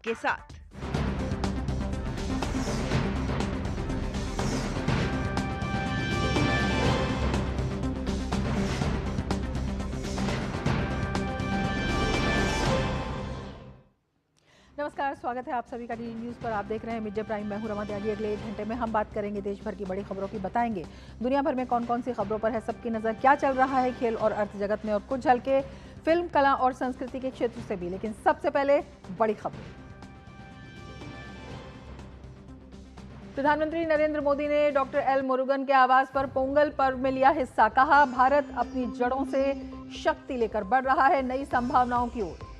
के साथ। नमस्कार, स्वागत है आप सभी का डीडी न्यूज पर। आप देख रहे हैं मिड डे प्राइम। मैं हूं रमा त्यागी। अगले 1 घंटे में हम बात करेंगे देश भर की बड़ी खबरों की, बताएंगे दुनिया भर में कौन कौन सी खबरों पर है सबकी नजर, क्या चल रहा है खेल और अर्थ जगत में, और कुछ झलके फिल्म, कला और संस्कृति के क्षेत्र से भी। लेकिन सबसे पहले बड़ी खबर। प्रधानमंत्री नरेंद्र मोदी ने डॉक्टर एल मुरुगन के आवास पर पोंगल पर्व में लिया हिस्सा। कहा, भारत अपनी जड़ों से शक्ति लेकर बढ़ रहा है नई संभावनाओं की ओर।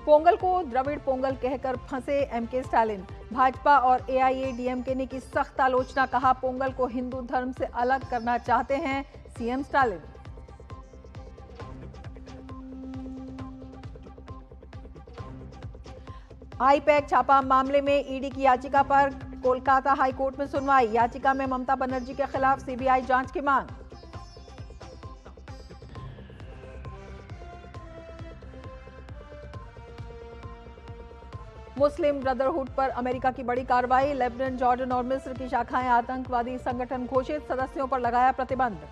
पोंगल को द्रविड़ पोंगल कहकर फंसे एमके स्टालिन। भाजपा और एआईएडीएमके ने की सख्त आलोचना। कहा, पोंगल को हिंदू धर्म से अलग करना चाहते हैं सीएम स्टालिन। आईपैक छापा मामले में ईडी की याचिका पर कोलकाता हाईकोर्ट में सुनवाई। याचिका में ममता बनर्जी के खिलाफ सीबीआई जांच की मांग। मुस्लिम ब्रदरहुड पर अमेरिका की बड़ी कार्रवाई। लेबनान, जॉर्डन और मिस्र की शाखाएं आतंकवादी संगठन घोषित, सदस्यों पर लगाया प्रतिबंध।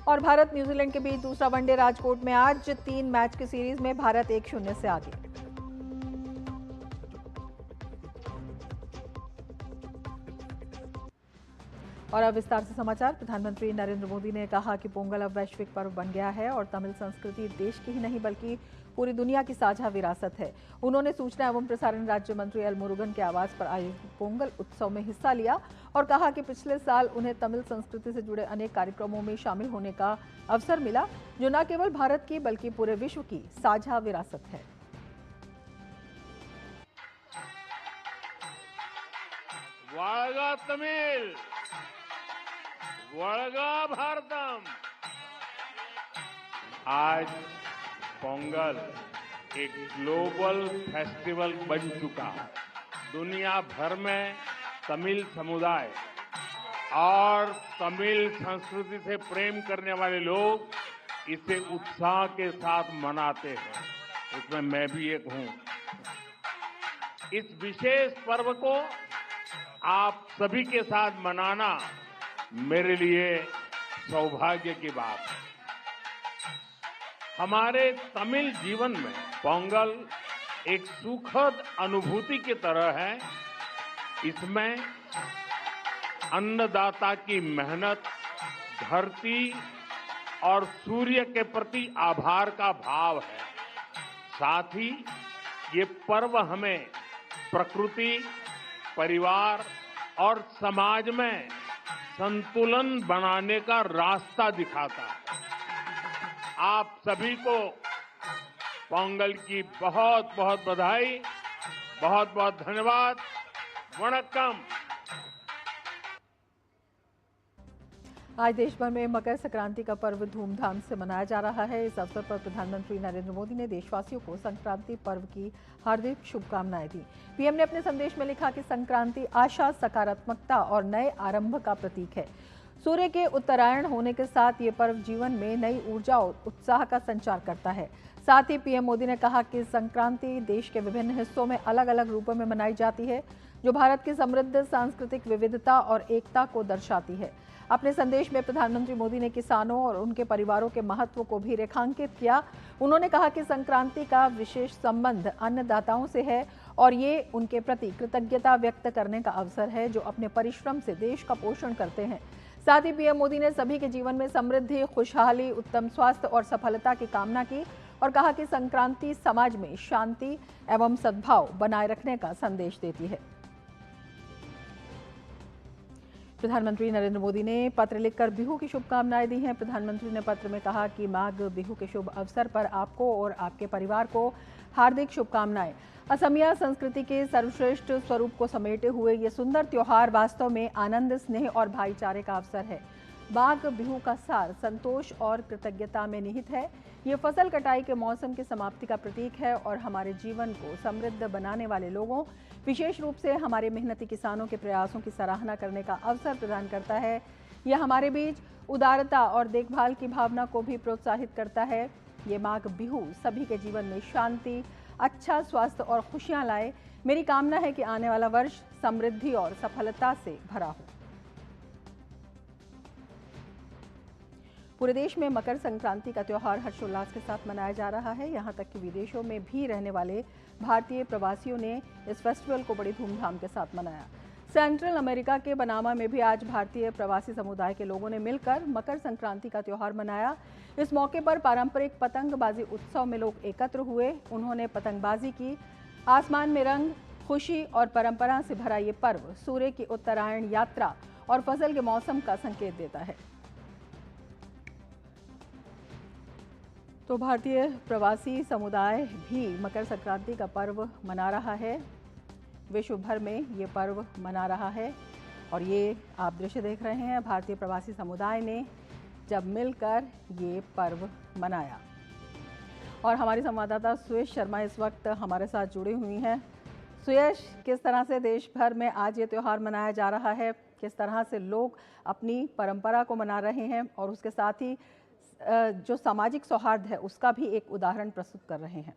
और भारत न्यूजीलैंड के बीच दूसरा वनडे राजकोट में आज। 3 मैच की सीरीज में भारत 1-0 से आगे। और अब विस्तार से समाचार। प्रधानमंत्री नरेंद्र मोदी ने कहा कि पोंगल अब वैश्विक पर्व बन गया है और तमिल संस्कृति देश की ही नहीं बल्कि पूरी दुनिया की साझा विरासत है। उन्होंने सूचना एवं प्रसारण राज्य मंत्री एल मुरुगन के आवास पर आयोजित पोंगल उत्सव में हिस्सा लिया और कहा कि पिछले साल उन्हें तमिल संस्कृति से जुड़े अनेक कार्यक्रमों में शामिल होने का अवसर मिला, जो न केवल भारत की बल्कि पूरे विश्व की साझा विरासत है। वागा तमिल, वड़गा भारतम। आज पोंगल एक ग्लोबल फेस्टिवल बन चुका है। दुनिया भर में तमिल समुदाय और तमिल संस्कृति से प्रेम करने वाले लोग इसे उत्साह के साथ मनाते हैं। उसमें मैं भी एक हूं। इस विशेष पर्व को आप सभी के साथ मनाना मेरे लिए सौभाग्य की बात है। हमारे तमिल जीवन में पोंगल एक सुखद अनुभूति की तरह है। इसमें अन्नदाता की मेहनत, धरती और सूर्य के प्रति आभार का भाव है। साथ ही ये पर्व हमें प्रकृति, परिवार और समाज में संतुलन बनाने का रास्ता दिखाता है। आप सभी को पोंगल की बहुत बहुत बधाई, बहुत बहुत धन्यवाद। वणक्कम। आज देश भर में मकर संक्रांति का पर्व धूमधाम से मनाया जा रहा है। इस अवसर पर प्रधानमंत्री नरेंद्र मोदी ने देशवासियों को संक्रांति पर्व की हार्दिक शुभकामनाएं दी। पीएम ने अपने संदेश में लिखा कि संक्रांति आशा, सकारात्मकता और नए आरंभ का प्रतीक है। सूर्य के उत्तरायण होने के साथ ये पर्व जीवन में नई ऊर्जा और उत्साह का संचार करता है। साथ ही पीएम मोदी ने कहा कि संक्रांति देश के विभिन्न हिस्सों में अलग अलग रूपों में मनाई जाती है, जो भारत की समृद्ध सांस्कृतिक विविधता और एकता को दर्शाती है। अपने संदेश में प्रधानमंत्री मोदी ने किसानों और उनके परिवारों के महत्व को भी रेखांकित किया। उन्होंने कहा कि संक्रांति का विशेष संबंध अन्नदाताओं से है और ये उनके प्रति कृतज्ञता व्यक्त करने का अवसर है, जो अपने परिश्रम से देश का पोषण करते हैं। साथ ही पीएम मोदी ने सभी के जीवन में समृद्धि, खुशहाली, उत्तम स्वास्थ्य और सफलता की कामना की और कहा कि संक्रांति समाज में शांति एवं सद्भाव बनाए रखने का संदेश देती है। प्रधानमंत्री नरेंद्र मोदी ने पत्र लिखकर बिहू की शुभकामनाएं दी हैं। प्रधानमंत्री ने पत्र में कहा कि माघ बिहू के शुभ अवसर पर आपको और आपके परिवार को हार्दिक शुभकामनाएं। असमिया संस्कृति के सर्वश्रेष्ठ स्वरूप को समेटे हुए ये सुंदर त्योहार वास्तव में आनंद, स्नेह और भाईचारे का अवसर है। माघ बिहू का सार संतोष और कृतज्ञता में निहित है। ये फसल कटाई के मौसम की समाप्ति का प्रतीक है और हमारे जीवन को समृद्ध बनाने वाले लोगों, विशेष रूप से हमारे मेहनती किसानों के प्रयासों की सराहना करने का अवसर प्रदान करता है। यह हमारे बीच उदारता और देखभाल की भावना को भी प्रोत्साहित करता है। ये माघ बिहू सभी के जीवन में शांति, अच्छा स्वास्थ्य और खुशियां लाए। मेरी कामना है कि आने वाला वर्ष समृद्धि और सफलता से भरा हो। पूरे देश में मकर संक्रांति का त्योहार हर्षोल्लास के साथ मनाया जा रहा है। यहां तक कि विदेशों में भी रहने वाले भारतीय प्रवासियों ने इस फेस्टिवल को बड़ी धूमधाम के साथ मनाया। सेंट्रल अमेरिका के बनामा में भी आज भारतीय प्रवासी समुदाय के लोगों ने मिलकर मकर संक्रांति का त्योहार मनाया। इस मौके पर पारंपरिक पतंगबाजी उत्सव में लोग एकत्र हुए। उन्होंने पतंगबाजी की। आसमान में रंग, खुशी और परंपरा से भरा ये पर्व सूर्य की उत्तरायण यात्रा और फसल के मौसम का संकेत देता है। तो भारतीय प्रवासी समुदाय भी मकर संक्रांति का पर्व मना रहा है। विश्व भर में ये पर्व मना रहा है और ये आप दृश्य देख रहे हैं, भारतीय प्रवासी समुदाय ने जब मिलकर ये पर्व मनाया। और हमारी संवाददाता सुयश शर्मा इस वक्त हमारे साथ जुड़ी हुई हैं। सुयश, किस तरह से देश भर में आज ये त्यौहार मनाया जा रहा है, किस तरह से लोग अपनी परंपरा को मना रहे हैं और उसके साथ ही जो सामाजिक सौहार्द है उसका भी एक उदाहरण प्रस्तुत कर रहे हैं?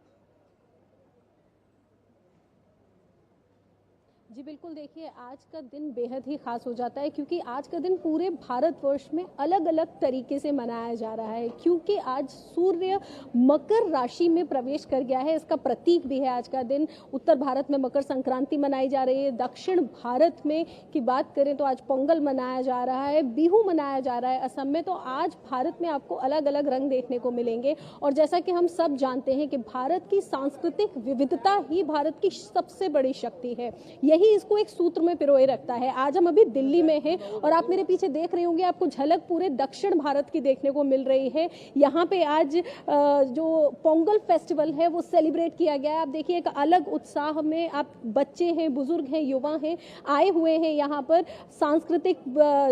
जी बिल्कुल, देखिए आज का दिन बेहद ही खास हो जाता है क्योंकि आज का दिन पूरे भारतवर्ष में अलग अलग तरीके से मनाया जा रहा है, क्योंकि आज सूर्य मकर राशि में प्रवेश कर गया है। इसका प्रतीक भी है आज का दिन। उत्तर भारत में मकर संक्रांति मनाई जा रही है। दक्षिण भारत में की बात करें तो आज पोंगल मनाया जा रहा है, बिहू मनाया जा रहा है असम में। तो आज भारत में आपको अलग अलग रंग देखने को मिलेंगे। और जैसा कि हम सब जानते हैं कि भारत की सांस्कृतिक विविधता ही भारत की सबसे बड़ी शक्ति है। यही इसको एक सूत्र में पिरोए रखता है। आज हम अभी दिल्ली में हैं और आप मेरे पीछे देख रहे होंगे, आपको झलक पूरे दक्षिण भारत की देखने को मिल रही है। यहाँ पे आज जो पोंगल फेस्टिवल है वो सेलिब्रेट किया गया है। आप देखिए एक अलग उत्साह में आप बच्चे हैं, बुजुर्ग हैं, युवा हैं, आए हुए हैं। यहाँ पर सांस्कृतिक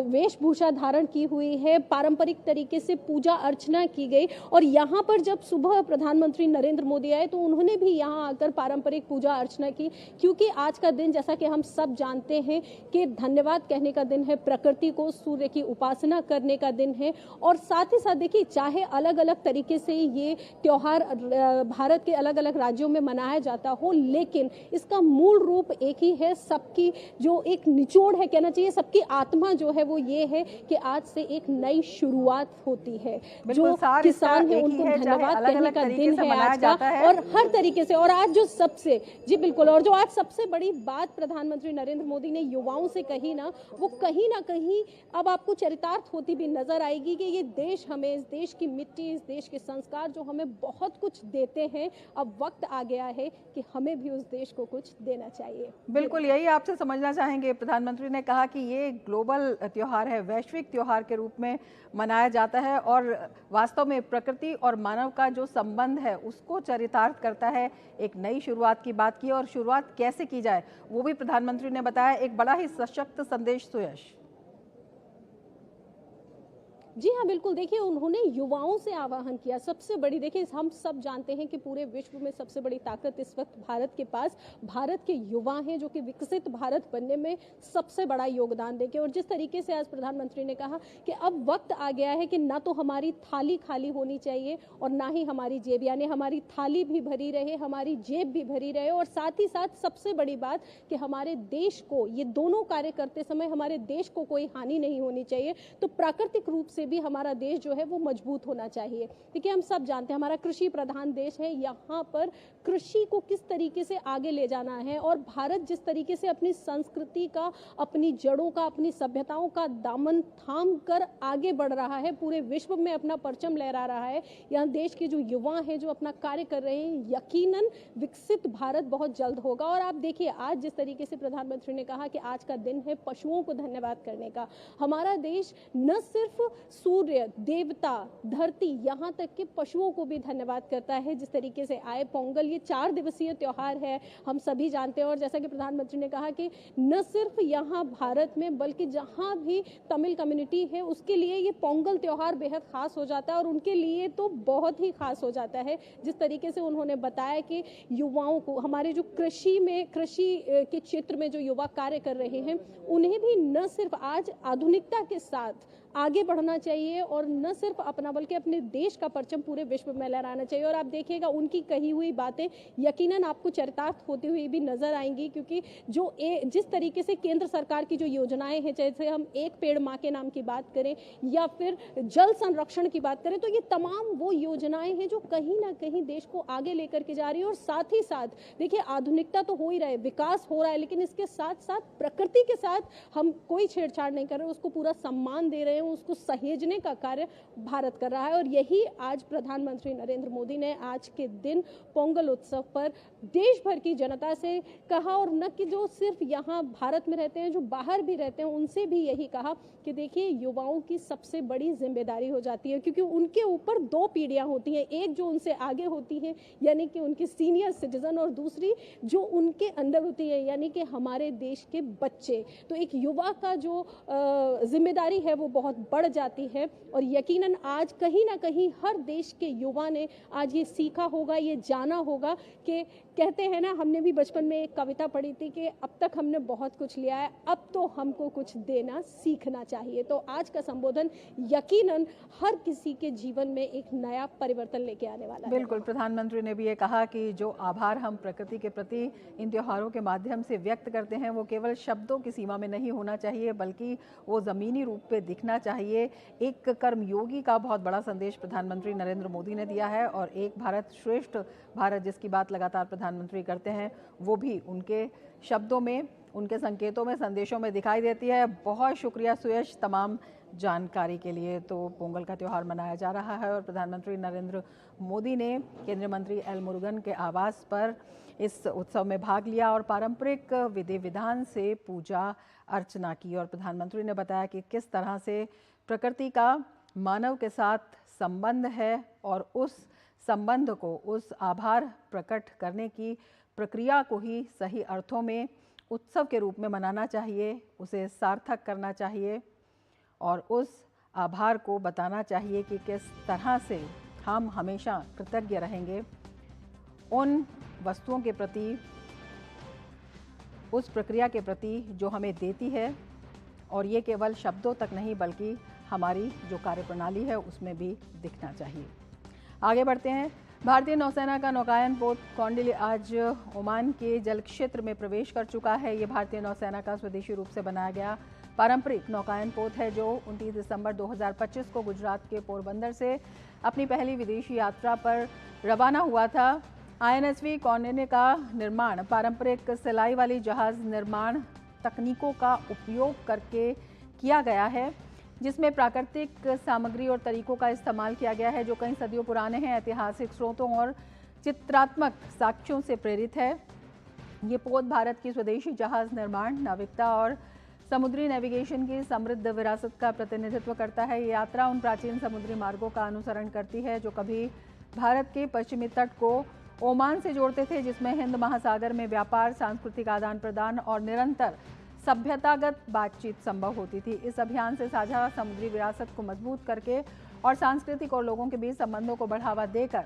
वेशभूषा धारण की हुई है, पारंपरिक तरीके से पूजा अर्चना की गई। और यहाँ पर जब सुबह प्रधानमंत्री नरेंद्र मोदी आए तो उन्होंने भी यहाँ आकर पारंपरिक पूजा अर्चना की, क्योंकि आज का दिन जैसा कि हम सब जानते हैं कि धन्यवाद कहने का दिन है, प्रकृति को, सूर्य की उपासना करने का दिन है। और साथ ही साथ देखिए, चाहे अलग अलग तरीके से ये त्योहार भारत के अलग अलग राज्यों में मनाया जाता हो, लेकिन इसका मूल रूप एक ही है। सबकी जो एक निचोड़ है, कहना चाहिए सबकी आत्मा जो है वो ये है कि आज से एक नई शुरुआत होती है। जो किसान है उनको धन्यवाद कहने का दिन है आज का, और हर तरीके से। और आज जो सबसे, जी बिल्कुल, और जो आज सबसे बड़ी बात प्रधानमंत्री नरेंद्र मोदी ने युवाओं से कही ना, वो कहीं ना कहीं अब आपको चरितार्थ होती भी नजर आएगी कि ये देश हमें, इस देश की मिट्टी, इस देश के संस्कार जो हमें बहुत कुछ देते हैं, अब वक्त आ गया है कि हमें भी उस देश को कुछ देना चाहिए। बिल्कुल, यही आपसे समझना चाहेंगे। प्रधानमंत्री ने कहा कि ये ग्लोबल त्योहार है, वैश्विक त्योहार के रूप में मनाया जाता है और वास्तव में प्रकृति और मानव का जो संबंध है उसको चरितार्थ करता है। एक नई शुरुआत की बात की और शुरुआत कैसे की जाए वो भी प्रधानमंत्री ने बताया। एक बड़ा ही सशक्त संदेश। सुयश, जी हाँ बिल्कुल, देखिए उन्होंने युवाओं से आह्वान किया। सबसे बड़ी, देखिए हम सब जानते हैं कि पूरे विश्व में सबसे बड़ी ताकत इस वक्त भारत के पास भारत के युवा हैं, जो कि विकसित भारत बनने में सबसे बड़ा योगदान देंगे। और जिस तरीके से आज प्रधानमंत्री ने कहा कि अब वक्त आ गया है कि ना तो हमारी थाली खाली होनी चाहिए और ना ही हमारी जेब, यानी हमारी थाली भी भरी रहे, हमारी जेब भी भरी रहे। और साथ ही साथ सबसे बड़ी बात कि हमारे देश को, ये दोनों कार्य करते समय हमारे देश को कोई हानि नहीं होनी चाहिए। तो प्राकृतिक रूप से भी हमारा देश जो है वो मजबूत होना चाहिए। देखिए हम सब जानते हैं हमारा कृषि प्रधान देश है, यहाँ पर कृषि को किस तरीके से आगे ले जाना है और भारत जिस तरीके से अपनी संस्कृति का, अपनी जड़ों का, अपनी सभ्यताओं का दामन थाम कर आगे बढ़ रहा है, पूरे विश्व में अपना परचम लहरा रहा है। यहाँ देश के जो युवा हैं जो अपना कार्य कर रहे हैं, यकीनन विकसित भारत बहुत जल्द होगा। और आप देखिए आज जिस तरीके से प्रधानमंत्री ने कहा कि आज का दिन है पशुओं को धन्यवाद करने का। हमारा देश न सिर्फ सूर्य, देवता, धरती, यहाँ तक के पशुओं को भी धन्यवाद करता है जिस तरीके से आए। पोंगल ये 4 दिवसीय त्योहार है, हम सभी जानते हैं। और जैसा कि प्रधानमंत्री ने कहा कि न सिर्फ यहाँ भारत में बल्कि जहाँ भी तमिल कम्युनिटी है उसके लिए ये पोंगल त्योहार बेहद खास हो जाता है, और उनके लिए तो बहुत ही खास हो जाता है। जिस तरीके से उन्होंने बताया कि युवाओं को, हमारे जो कृषि के क्षेत्र में जो युवा कार्य कर रहे हैं, उन्हें भी न सिर्फ आज आधुनिकता के साथ आगे बढ़ना चाहिए और न सिर्फ अपना बल्कि अपने देश का परचम पूरे विश्व में लहराना चाहिए। और आप देखिएगा उनकी कही हुई बातें यकीनन आपको चरितार्थ होती हुई भी नजर आएंगी, क्योंकि जिस तरीके से केंद्र सरकार की जो योजनाएं हैं, जैसे हम एक पेड़ माँ के नाम की बात करें या फिर जल संरक्षण की बात करें, तो ये तमाम वो योजनाएं हैं जो कहीं ना कहीं देश को आगे लेकर के जा रही है। और साथ ही साथ देखिए आधुनिकता तो हो ही रहा है, विकास हो रहा है, लेकिन इसके साथ साथ प्रकृति के साथ हम कोई छेड़छाड़ नहीं कर रहे, उसको पूरा सम्मान दे रहे हैं, उसको सहेजने का कार्य भारत कर रहा है। और यही आज प्रधानमंत्री नरेंद्र मोदी ने आज के दिन पोंगल उत्सव पर देश भर की जनता से कहा, और न कि जो सिर्फ यहाँ भारत में रहते हैं, जो बाहर भी रहते हैं उनसे भी यही कहा कि देखिए युवाओं की सबसे बड़ी जिम्मेदारी हो जाती है, क्योंकि उनके ऊपर 2 पीढ़ियां होती हैं, एक जो उनसे आगे होती है यानी कि उनके सीनियर सिटीजन, और दूसरी जो उनके अंदर होती है यानी कि हमारे देश के बच्चे। तो एक युवा का जो जिम्मेदारी है वो बहुत बढ़ जाती है। और यकीनन आज कहीं ना कहीं हर देश के युवा ने आज ये सीखा होगा, ये जाना होगा कि कहते हैं ना, हमने भी बचपन में एक कविता पढ़ी थी कि अब तक हमने बहुत कुछ लिया है, अब तो हमको कुछ देना सीखना चाहिए। तो आज का संबोधन यकीनन हर किसी के जीवन में एक नया परिवर्तन लेके आने वाला है। बिल्कुल, प्रधानमंत्री ने भी ये कहा कि जो आभार हम प्रकृति के प्रति इन त्योहारों के माध्यम से व्यक्त करते हैं वो केवल शब्दों की सीमा में नहीं होना चाहिए, बल्कि वो ज़मीनी रूप पे दिखना चाहिए। एक कर्मयोगी का बहुत बड़ा संदेश प्रधानमंत्री नरेंद्र मोदी ने दिया है, और एक भारत श्रेष्ठ भारत जिसकी बात लगातार प्रधानमंत्री करते हैं वो भी उनके शब्दों में, उनके संकेतों में, संदेशों में दिखाई देती है। बहुत शुक्रिया सुयश तमाम जानकारी के लिए। तो पोंगल का त्यौहार मनाया जा रहा है और प्रधानमंत्री नरेंद्र मोदी ने केंद्रीय मंत्री एल मुरुगन के आवास पर इस उत्सव में भाग लिया और पारंपरिक विधि विधान से पूजा अर्चना की। और प्रधानमंत्री ने बताया कि किस तरह से प्रकृति का मानव के साथ संबंध है और उस संबंध को, उस आभार प्रकट करने की प्रक्रिया को ही सही अर्थों में उत्सव के रूप में मनाना चाहिए, उसे सार्थक करना चाहिए और उस आभार को बताना चाहिए कि किस तरह से हम हमेशा कृतज्ञ रहेंगे उन वस्तुओं के प्रति, उस प्रक्रिया के प्रति जो हमें देती है। और ये केवल शब्दों तक नहीं बल्कि हमारी जो कार्यप्रणाली है उसमें भी दिखना चाहिए। आगे बढ़ते हैं। भारतीय नौसेना का नौकायन पोत कौंडिल्य आज ओमान के जल क्षेत्र में प्रवेश कर चुका है। ये भारतीय नौसेना का स्वदेशी रूप से बनाया गया पारंपरिक नौकायन पोत है जो 29 दिसंबर 2025 को गुजरात के पोरबंदर से अपनी पहली विदेशी यात्रा पर रवाना हुआ था। INSV कौंडिल्य का निर्माण पारंपरिक सिलाई वाली जहाज निर्माण तकनीकों का उपयोग करके किया गया है, जिसमें प्राकृतिक सामग्री और तरीकों का इस्तेमाल किया गया है जो कई सदियों पुराने हैं, ऐतिहासिक स्रोतों और चित्रात्मक साक्ष्यों से प्रेरित है। ये पोत भारत की स्वदेशी जहाज निर्माण, नाविकता और समुद्री नेविगेशन की समृद्ध विरासत का प्रतिनिधित्व करता है। ये यात्रा उन प्राचीन समुद्री मार्गों का अनुसरण करती है जो कभी भारत के पश्चिमी तट को ओमान से जोड़ते थे, जिसमें हिंद महासागर में व्यापार, सांस्कृतिक आदान प्रदान और निरंतर सभ्यतागत बातचीत संभव होती थी। इस अभियान से साझा समुद्री विरासत को मजबूत करके और सांस्कृतिक और लोगों के बीच संबंधों को बढ़ावा देकर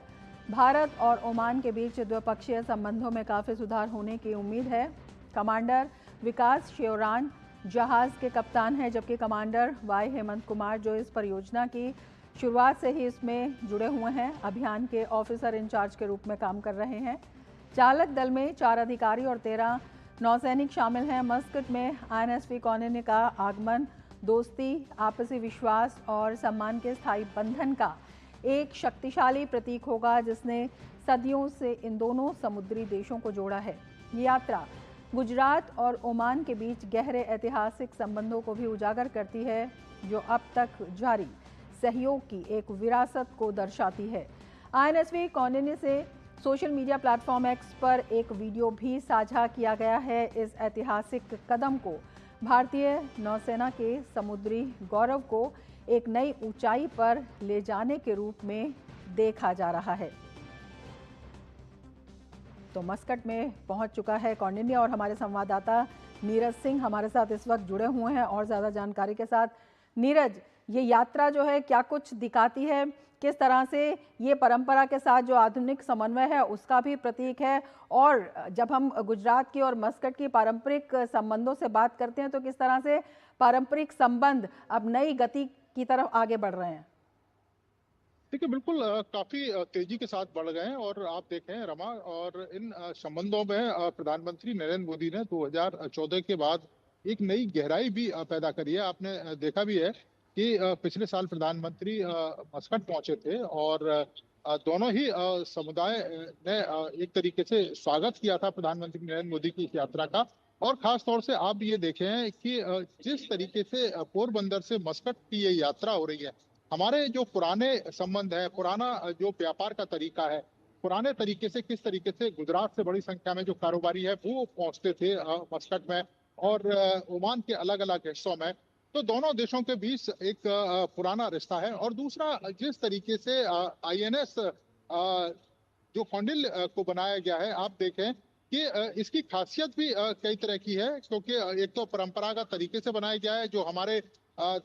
भारत और ओमान के बीच द्विपक्षीय संबंधों में काफ़ी सुधार होने की उम्मीद है। कमांडर विकास शेवरान जहाज के कप्तान हैं, जबकि कमांडर वाई हेमंत कुमार जो इस परियोजना की शुरुआत से ही इसमें जुड़े हुए हैं, अभियान के ऑफिसर इंचार्ज के रूप में काम कर रहे हैं। चालक दल में 4 अधिकारी और 13 नौसैनिक शामिल हैं। मस्कट में INSV कौंडिल्य का आगमन दोस्ती, आपसी विश्वास और सम्मान के स्थायी बंधन का एक शक्तिशाली प्रतीक होगा, जिसने सदियों से इन दोनों समुद्री देशों को जोड़ा है। ये यात्रा गुजरात और ओमान के बीच गहरे ऐतिहासिक संबंधों को भी उजागर करती है, जो अब तक जारी सहयोग की एक विरासत को दर्शाती है। INSV कौंडिल्य से सोशल मीडिया प्लेटफॉर्म X पर एक वीडियो भी साझा किया गया है। इस ऐतिहासिक कदम को भारतीय नौसेना के समुद्री गौरव को एक नई ऊंचाई पर ले जाने के रूप में देखा जा रहा है। तो मस्कट में पहुंच चुका है कौंडिन्य और हमारे संवाददाता नीरज सिंह हमारे साथ इस वक्त जुड़े हुए हैं और ज़्यादा जानकारी के साथ। नीरज, ये यात्रा जो है क्या कुछ दिखाती है, किस तरह से ये परंपरा के साथ जो आधुनिक समन्वय है उसका भी प्रतीक है, और जब हम गुजरात की और मस्कट की पारंपरिक संबंधों से बात करते हैं तो किस तरह से पारंपरिक संबंध अब नई गति की तरफ आगे बढ़ रहे हैं? देखिए, बिल्कुल काफी तेजी के साथ बढ़ गए हैं। और आप देखें रमा, और इन संबंधों में प्रधानमंत्री नरेंद्र मोदी ने 2014 के बाद एक नई गहराई भी पैदा करी है। आपने देखा भी है कि पिछले साल प्रधानमंत्री मस्कट पहुंचे थे, और दोनों ही समुदाय ने एक तरीके से स्वागत किया था प्रधानमंत्री नरेंद्र मोदी की इस यात्रा का। और खास तौर से आप ये देखें कि जिस तरीके से पोरबंदर से मस्कट की ये यात्रा हो रही है, हमारे जो पुराने संबंध है, पुराना जो व्यापार का तरीका है, पुराने तरीके से किस तरीके से गुजरात से बड़ी संख्या में जो कारोबारी है वो पहुंचते थे मस्कट में और ओमान के अलग अलग हिस्सों में। तो दोनों देशों के बीच एक पुराना रिश्ता है। और दूसरा, जिस तरीके से INS जो कौंडिल्य को बनाया गया है, आप देखें कि इसकी खासियत भी कई तरह की है, क्योंकि एक तो परंपरागत तरीके से बनाया गया है। जो हमारे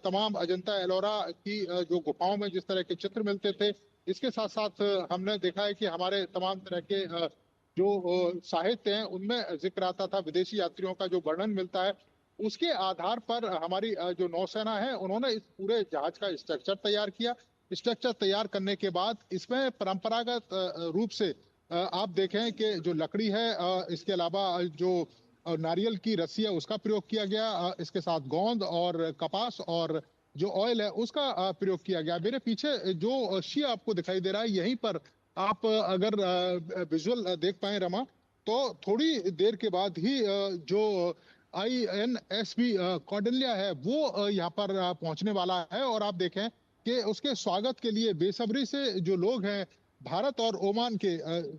तमाम अजंता एलोरा की जो गुफाओं में जिस तरह के चित्र मिलते थे, इसके साथ साथ हमने देखा है कि हमारे तमाम तरह के जो साहित्य हैं उनमें जिक्र आता था, विदेशी यात्रियों का जो वर्णन मिलता है, उसके आधार पर हमारी जो नौसेना है उन्होंने इस पूरे जहाज का स्ट्रक्चर तैयार किया। स्ट्रक्चर तैयार करने के बाद इसमें परंपरागत रूप से आप देखें कि जो लकड़ी है, इसके अलावा जो नारियल की रस्सी है उसका प्रयोग किया गया, इसके साथ गोंद और कपास और जो ऑयल है उसका प्रयोग किया गया। मेरे पीछे जो शी आपको दिखाई दे रहा है, यहीं पर आप अगर विजुअल देख पाए रमा, तो थोड़ी देर के बाद ही जो INSV कौंडिल्या है वो यहाँ पर पहुंचने वाला है। और आप देखें कि उसके स्वागत के लिए बेसब्री से जो लोग हैं भारत और ओमान के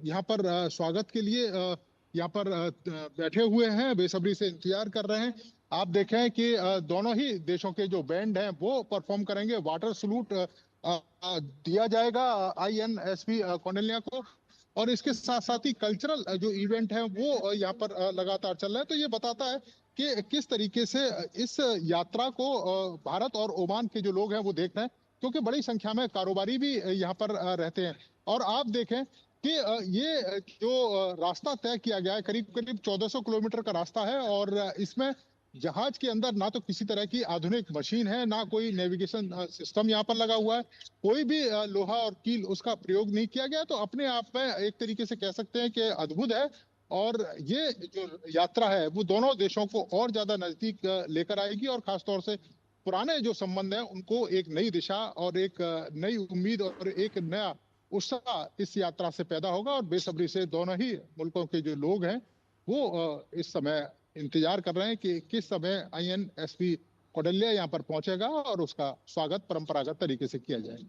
यहाँ पर स्वागत के लिए यहाँ पर बैठे हुए हैं, बेसब्री से इंतजार कर रहे हैं। आप देखें कि दोनों ही देशों के जो बैंड हैं वो परफॉर्म करेंगे। वाटर सलूट दिया जाएगा INSV कौंडिल्या को, और इसके साथ साथ ही कल्चरल जो इवेंट है वो यहाँ पर लगातार चल रहा है। तो ये बताता है कि किस तरीके से इस यात्रा को भारत और ओमान के जो लोग हैं वो देख रहे हैं, क्योंकि बड़ी संख्या में कारोबारी भी यहाँ पर रहते हैं। और आप देखें कि ये जो रास्ता तय किया गया है, करीब करीब 1400 किलोमीटर का रास्ता है, और इसमें जहाज के अंदर ना तो किसी तरह की आधुनिक मशीन है, ना कोई नेविगेशन सिस्टम यहाँ पर लगा हुआ है, कोई भी लोहा और कील उसका प्रयोग नहीं किया गया। तो अपने आप में एक तरीके से कह सकते हैं कि अद्भुत है। और ये जो यात्रा है वो दोनों देशों को और ज्यादा नजदीक लेकर आएगी, और खासतौर से पुराने जो संबंध है उनको एक नई दिशा और एक नई उम्मीद और एक नया उत्साह इस यात्रा से पैदा होगा। और बेसब्री से दोनों ही मुल्कों के जो लोग हैं वो इस समय इंतजार कर रहे हैं कि किस समय INSV कौंडिल्या यहाँ पर पहुंचेगा और उसका स्वागत परंपरागत तरीके से किया जाएगा।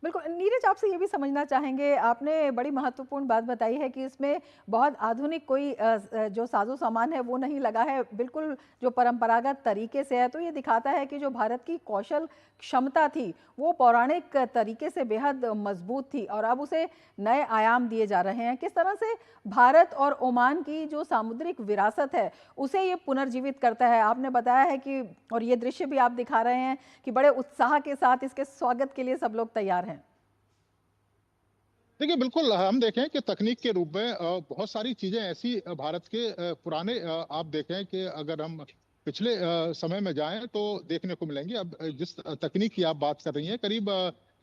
बिल्कुल नीरज, आपसे ये भी समझना चाहेंगे, आपने बड़ी महत्वपूर्ण बात बताई है कि इसमें बहुत आधुनिक कोई जो साजो सामान है वो नहीं लगा है, बिल्कुल जो परंपरागत तरीके से है। तो ये दिखाता है कि जो भारत की कौशल क्षमता थी वो पौराणिक तरीके से बेहद मजबूत थी और अब उसे नए आयाम दिए जा रहे हैं। किस तरह से भारत और ओमान की जो सामुद्रिक विरासत है उसे ये पुनर्जीवित करता है, आपने बताया है कि, और ये दृश्य भी आप दिखा रहे हैं कि बड़े उत्साह के साथ इसके स्वागत के लिए सब लोग तैयार हैं। देखिए, बिल्कुल हम देखें कि तकनीक के रूप में बहुत सारी चीजें ऐसी भारत के पुराने आप देखें कि अगर हम पिछले समय में जाएं तो देखने को मिलेंगी। अब जिस तकनीक की आप बात कर रही हैं, करीब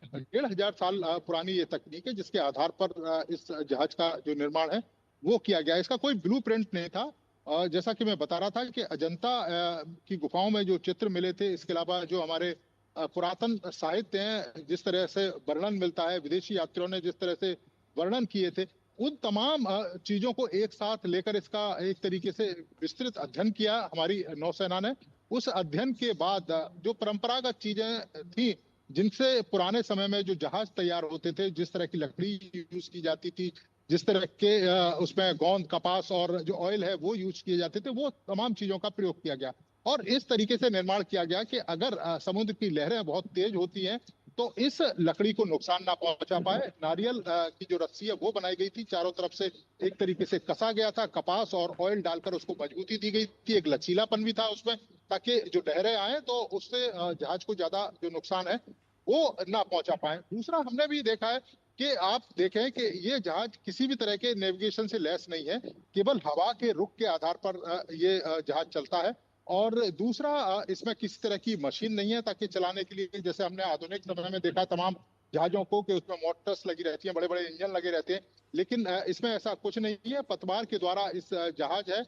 1500 साल पुरानी ये तकनीक है, जिसके आधार पर इस जहाज का जो निर्माण है वो किया गया। इसका कोई ब्लूप्रिंट नहीं था। जैसा कि मैं बता रहा था कि अजंता की गुफाओं में जो चित्र मिले थे, इसके अलावा जो हमारे पुरातन साहित्य हैं, जिस तरह से वर्णन मिलता है, विदेशी यात्रियों ने जिस तरह से वर्णन किए थे, उन तमाम चीजों को एक साथ लेकर इसका एक तरीके से विस्तृत अध्ययन किया हमारी नौसेना ने। उस अध्ययन के बाद जो परंपरागत चीजें थी, जिनसे पुराने समय में जो जहाज तैयार होते थे, जिस तरह की लकड़ी यूज की जाती थी, जिस तरह के उसमें गोंद, कपास और जो ऑयल है वो यूज किए जाते थे, वो तमाम चीजों का प्रयोग किया गया। और इस तरीके से निर्माण किया गया कि अगर समुद्र की लहरें बहुत तेज होती हैं तो इस लकड़ी को नुकसान ना पहुंचा पाए। नारियल की जो रस्सी है वो बनाई गई थी, चारों तरफ से एक तरीके से कसा गया था, कपास और ऑयल डालकर उसको मजबूती दी गई थी, एक लचीलापन भी था उसमें, ताकि जो लहरें आए तो उससे जहाज को ज्यादा जो नुकसान है वो ना पहुंचा पाए। दूसरा हमने भी देखा है कि आप देखें कि ये जहाज किसी भी तरह के नेविगेशन से लैस नहीं है, केवल हवा के रुख के आधार पर ये जहाज चलता है। और दूसरा इसमें किसी तरह की मशीन नहीं है ताकि चलाने के लिए, जैसे हमने आधुनिक समय में देखा तमाम जहाजों को कि उसमें मोटर्स लगी रहती हैं, बड़े बड़े इंजन लगे रहते हैं, लेकिन इसमें ऐसा कुछ नहीं है। पतवार के द्वारा इस जहाज है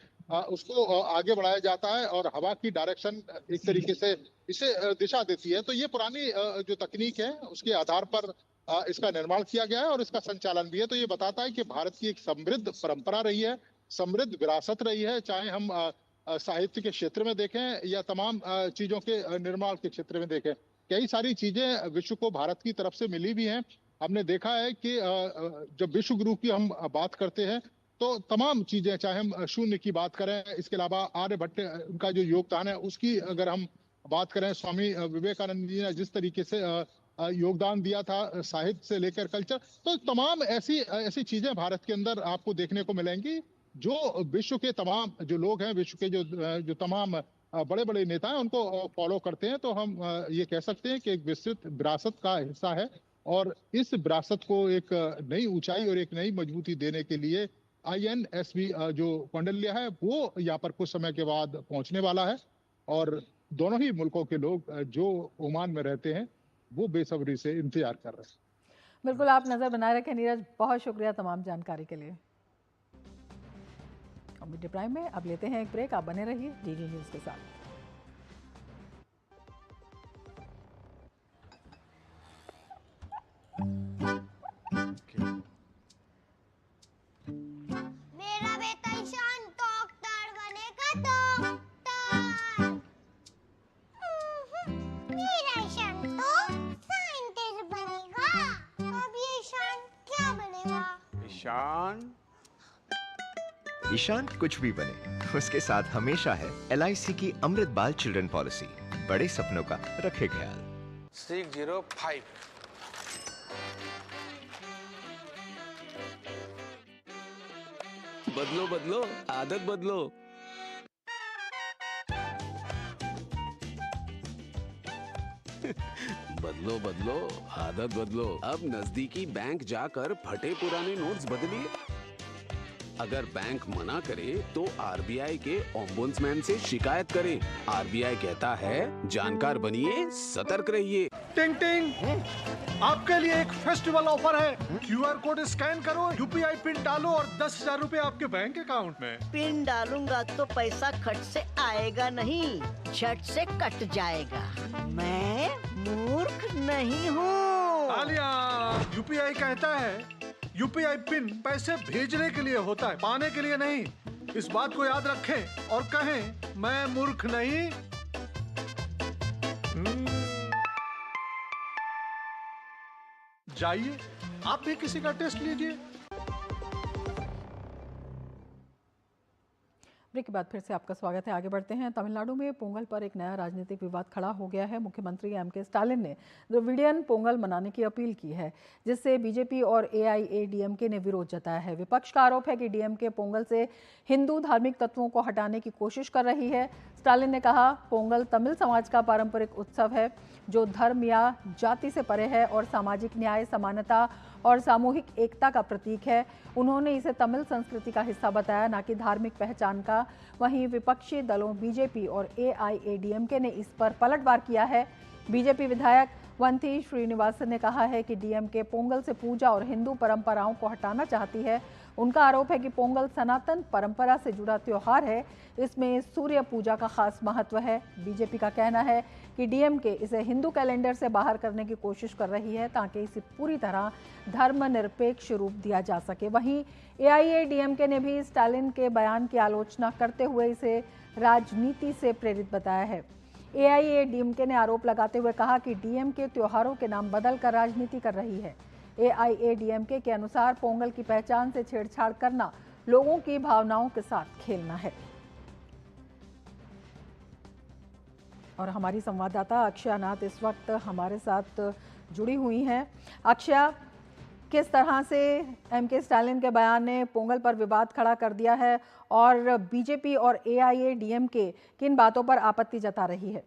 उसको आगे बढ़ाया जाता है और हवा की डायरेक्शन एक तरीके से इसे दिशा देती है। तो ये पुरानी जो तकनीक है उसके आधार पर इसका निर्माण किया गया है और इसका संचालन भी है। तो ये बताता है कि भारत की एक समृद्ध परंपरा रही है, समृद्ध विरासत रही है, चाहे हम साहित्य के क्षेत्र में देखें या तमाम चीजों के निर्माण के क्षेत्र में देखें। कई सारी चीजें विश्व को भारत की तरफ से मिली भी हैं। हमने देखा है कि जब विश्व गुरु की हम बात करते हैं तो तमाम चीजें, चाहे हम शून्य की बात करें, इसके अलावा आर्यभट्ट उनका जो योगदान है उसकी अगर हम बात करें, स्वामी विवेकानंद जी ने जिस तरीके से योगदान दिया था साहित्य से लेकर कल्चर, तो तमाम ऐसी ऐसी चीजें भारत के अंदर आपको देखने को मिलेंगी जो विश्व के तमाम जो लोग हैं, विश्व के जो तमाम बड़े बड़े नेता हैं उनको फॉलो करते हैं। तो हम ये कह सकते हैं कि एक विस्तृत विरासत का हिस्सा है और इस विरासत को एक नई ऊंचाई और एक नई मजबूती देने के लिए INSV जो कौंडिल्य है वो यहाँ पर कुछ समय के बाद पहुंचने वाला है और दोनों ही मुल्कों के लोग जो ओमान में रहते हैं वो बेसब्री से इंतजार कर रहे हैं। बिल्कुल, आप नजर बनाए रखें नीरज, बहुत शुक्रिया तमाम जानकारी के लिए। मीडिया प्राइम में अब लेते हैं एक ब्रेक, आप बने रहिए DD न्यूज के साथ। मेरा बेटा ईशान डॉक्टर बनेगा, डॉक्टर। मेरा ईशान तो साइंटिस्ट बनेगा। अब ये ईशान क्या बनेगा? ईशान कुछ भी बने, उसके साथ हमेशा है LIC की अमृत बाल चिल्ड्रन पॉलिसी। बड़े सपनों का रखे ख्याल। 605 बदलो बदलो आदत बदलो। बदलो बदलो आदत बदलो। अब नजदीकी बैंक जाकर फटे पुराने नोट्स बदलिए। अगर बैंक मना करे तो RBI के ओम्बुड्समैन से शिकायत करें। RBI कहता है जानकार बनिए, सतर्क रहिए। टिंग टिंग, आपके लिए एक फेस्टिवल ऑफर है। QR कोड स्कैन करो, UPI पिन डालो और 10,000 रुपए आपके बैंक अकाउंट में। पिन डालूंगा तो पैसा खट से आएगा नहीं, झट से कट जाएगा। मैं मूर्ख नहीं हूँ। आलिया, UPI कहता है UPI पिन पैसे भेजने के लिए होता है, पाने के लिए नहीं। इस बात को याद रखें और कहें मैं मूर्ख नहीं। जाइए, आप भी किसी का टेस्ट लीजिए। ब्रेक के बाद फिर से आपका स्वागत है। आगे बढ़ते हैं। तमिलनाडु में पोंगल पर एक नया राजनीतिक विवाद खड़ा हो गया है। मुख्यमंत्री MK स्टालिन ने द्रविडियन पोंगल मनाने की अपील की है, जिससे BJP और AIADMK ने विरोध जताया है। विपक्ष का आरोप है कि DMK पोंगल से हिंदू धार्मिक तत्वों को हटाने की कोशिश कर रही है। स्टालिन ने कहा, पोंगल तमिल समाज का पारंपरिक उत्सव है जो धर्म या जाति से परे है और सामाजिक न्याय, समानता और सामूहिक एकता का प्रतीक है। उन्होंने इसे तमिल संस्कृति का हिस्सा बताया, न कि धार्मिक पहचान का। वहीं विपक्षी दलों BJP और AIADMK ने इस पर पलटवार किया है। BJP विधायक वंथी श्रीनिवासन ने कहा है कि DMK पोंगल से पूजा और हिंदू परंपराओं को हटाना चाहती है। उनका आरोप है कि पोंगल सनातन परंपरा से जुड़ा त्योहार है, इसमें सूर्य पूजा का खास महत्व है। BJP का कहना है कि DMK इसे हिंदू कैलेंडर से बाहर करने की कोशिश कर रही है ताकि इसे पूरी तरह धर्मनिरपेक्ष रूप दिया जा सके। वहीं AIADMK ने भी स्टालिन के बयान की आलोचना करते हुए इसे राजनीति से प्रेरित बताया है। AIADMK ने आरोप लगाते हुए कहा कि DMK त्योहारों के नाम बदलकर राजनीति कर रही है। AIADMK के अनुसार पोंगल की पहचान से छेड़छाड़ करना लोगों की भावनाओं के साथ खेलना है। और हमारी संवाददाता अक्षया नाथ इस वक्त हमारे साथ जुड़ी हुई हैं। अक्षया, किस तरह से एमके स्टालिन के बयान ने पोंगल पर विवाद खड़ा कर दिया है और बीजेपी और एआईएडीएमके किन बातों पर आपत्ति जता रही है?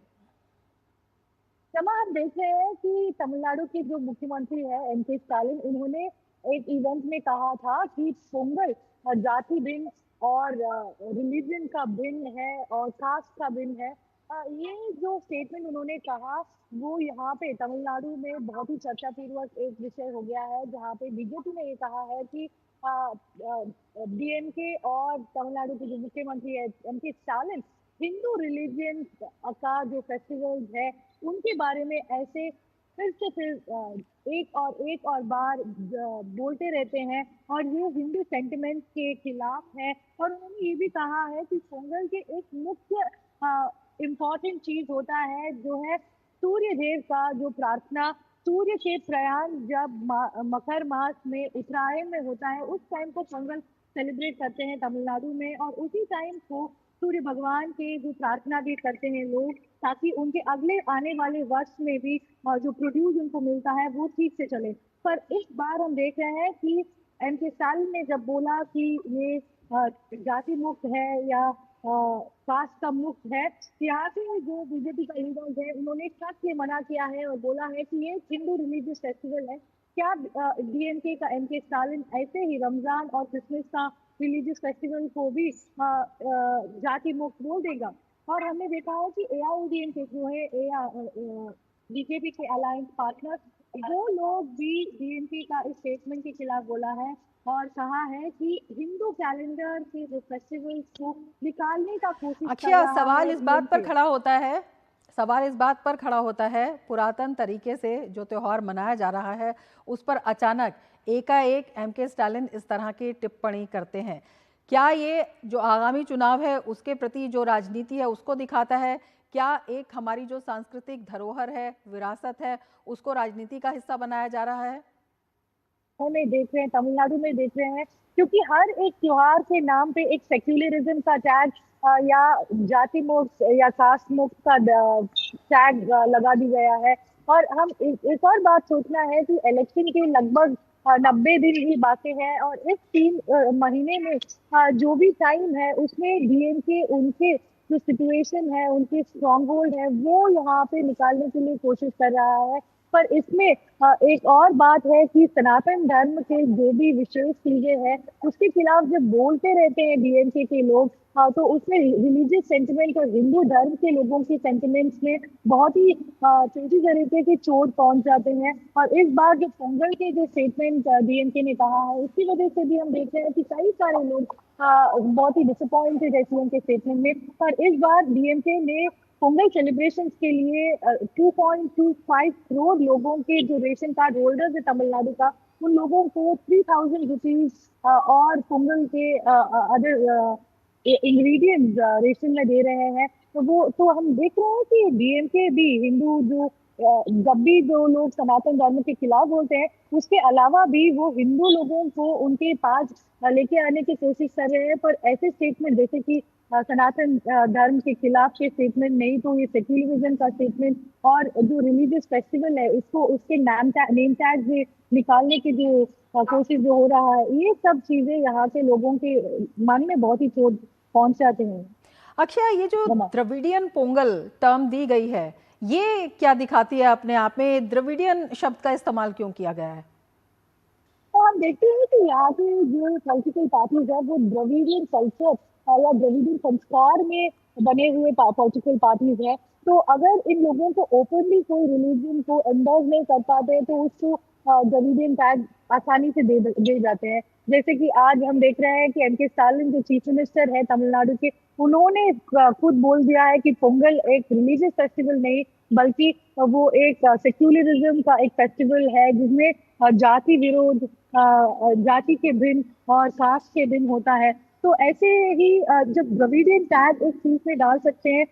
रमा, हम देख रहे हैं कि तमिलनाडु के जो मुख्यमंत्री है एमके स्टालिन, उन्होंने एक इवेंट में कहा था कि पोंगल जाति भिन्न और रिलीजन का भिन्न है और कास्ट का भिन्न है। ये जो स्टेटमेंट उन्होंने कहा वो यहाँ पे तमिलनाडु में बहुत ही चर्चापूर्वक एक विषय हो गया है, जहाँ पे बीजेपी ने ये कहा है कि डीएमके और तमिलनाडु के जो मुख्यमंत्री है एमके स्टालिन हिंदू रिलीजन का जो फेस्टिवल है उनके बारे में ऐसे फिर एक और बार बोलते रहते हैं और ये हिंदू सेंटिमेंट के खिलाफ है। और उन्होंने ये भी कहा है कि पोंगल के एक मुख्य इम्पॉर्टेंट चीज होता है जो है सूर्य देव का जो प्रार्थना, सूर्य के प्रयाण जब मकर मास में उत्तरायण में होता है उस टाइम को पोंगल सेलिब्रेट करते हैं तमिलनाडु में। और उसी टाइम को सूर्य भगवान के जो प्रार्थना भी करते हैं लोग, ताकि उनके अगले आने वाले वर्ष में भी जो प्रोड्यूस उनको मिलता है वो ठीक से चले। पर इस बार हम देख रहे हैं कि एमके स्टालिन ने जब बोला कि ये जाति मुक्त है या कास्ट का मुक्त है, यहाँ से जो बीजेपी का लीडर्स है उन्होंने सख्त ये मना किया है और बोला है कि ये हिंदू रिलीजियस फेस्टिवल है। क्या डीएमके का एमके स्टालिन ऐसे ही रमजान और क्रिसमस का रिलीजियस फेस्टिवल को भी जाति मुक्त बोल देगा? और हमने देखा है कि एआईएडीएमके जो है बीजेपी के अलायंस पार्टनर, वो लोग भी डीएमके का इस स्टेटमेंट के खिलाफ बोला है और कहा है कि हिंदू कैलेंडर के जो फेस्टिवल्स को निकालने का कोशिश कर रहा है। सवाल इस बात पर खड़ा होता है पुरातन तरीके से जो त्योहार मनाया जा रहा है उस पर अचानक एकाएक एमके स्टालिन इस तरह की टिप्पणी करते हैं। क्या ये जो आगामी चुनाव है उसके प्रति जो राजनीति है उसको दिखाता है? क्या एक हमारी जो सांस्कृतिक धरोहर है, विरासत है, उसको राजनीति का हिस्सा बनाया जा रहा है? में देख रहे हैं, तमिलनाडु में देख रहे हैं, क्योंकि हर एक त्योहार के नाम पे एक सेक्युलरिज्म का टैग या जाति मुक्त या कास्ट मुक्त का टैग लगा दिया गया है। और हम एक और बात सोचना है कि इलेक्शन के लगभग 90 दिन ही बाकी है और इस 3 महीने में जो भी टाइम है उसमें डीएमके उनके जो सिचुएशन है, उनके स्ट्रॉन्ग होल्ड है, वो यहाँ पे निकालने के लिए कोशिश कर रहा है। पर इसमें एक और बात है कि सनातन धर्म के जो भी विशेष चीजें हैं उसके खिलाफ जब बोलते रहते हैं डीएमके के लोग, तो उसमें रिलीजियस सेंटिमेंट और हिंदू धर्म के लोगों के सेंटिमेंट्स में बहुत ही छोटी तरीके के चोट पहुंच जाते हैं। और इस बार जो पोंगल के जो स्टेटमेंट डीएमके ने कहा है उसकी वजह से भी हम देख रहे हैं कि कई सारे लोग बहुत ही डिसअपॉइंटेड है सीएम के स्टेटमेंट में। पर इस बार डीएमके ने पोंगल सेलिब्रेशंस के लिए 2.25 करोड़ लोगों के जो रेशन कार्ड होल्डर्स है तमिलनाडु का, उन लोगों को 3000 रुपीज और पोंगल के अदर इंग्रेडिएंट्स रेशन में दे रहे हैं। तो हम देख रहे हैं कि डीएमके भी हिंदू जब भी जो लोग सनातन धर्म के खिलाफ बोलते हैं उसके अलावा भी वो हिंदू लोगों को उनके पास लेके आने की कोशिश कर रहे हैं। पर ऐसे स्टेटमेंट जैसे कि सनातन धर्म के खिलाफ के स्टेटमेंट नहीं तो ये सेक्युलरिज्म का स्टेटमेंट और जो रिलीजियस फेस्टिवल है उसको उसके नेम टैग से निकालने की जो कोशिश जो हो रहा है, ये सब चीजें यहाँ के लोगों के मन में बहुत ही चोट पहुंचाते हैं। अक्षय, ये जो द्रविडियन पोंगल टर्म दी गई है ये क्या दिखाती है अपने आप में? द्रविडियन शब्द का इस्तेमाल क्यों किया गया है? तो हम देखते हैं कि यहाँ के जो पॉलिटिकल पार्टीज है वो द्रविडियन कल्चर या द्रविडियन संस्कार में बने हुए पॉलिटिकल पार्टीज है। तो अगर इन लोगों को ओपनली कोई रिलीजन को एंडोर्स नहीं कर पाते तो उसको द्रविडियन टैग आसानी से दे जाते हैं। जैसे कि आज हम देख रहे हैं कि एमके स्टालिन जो चीफ मिनिस्टर है तमिलनाडु के, उन्होंने खुद बोल दिया है कि पोंगल एक रिलीजियस फेस्टिवल नहीं बल्कि वो एक सेक्युलरिज्म का एक फेस्टिवल है जिसमें जाति विरोध, जाति के भिन्न और कास्ट के भिन्न होता है। तो ऐसे ही जब द्रविडियन टैग एक चीज में डाल सकते हैं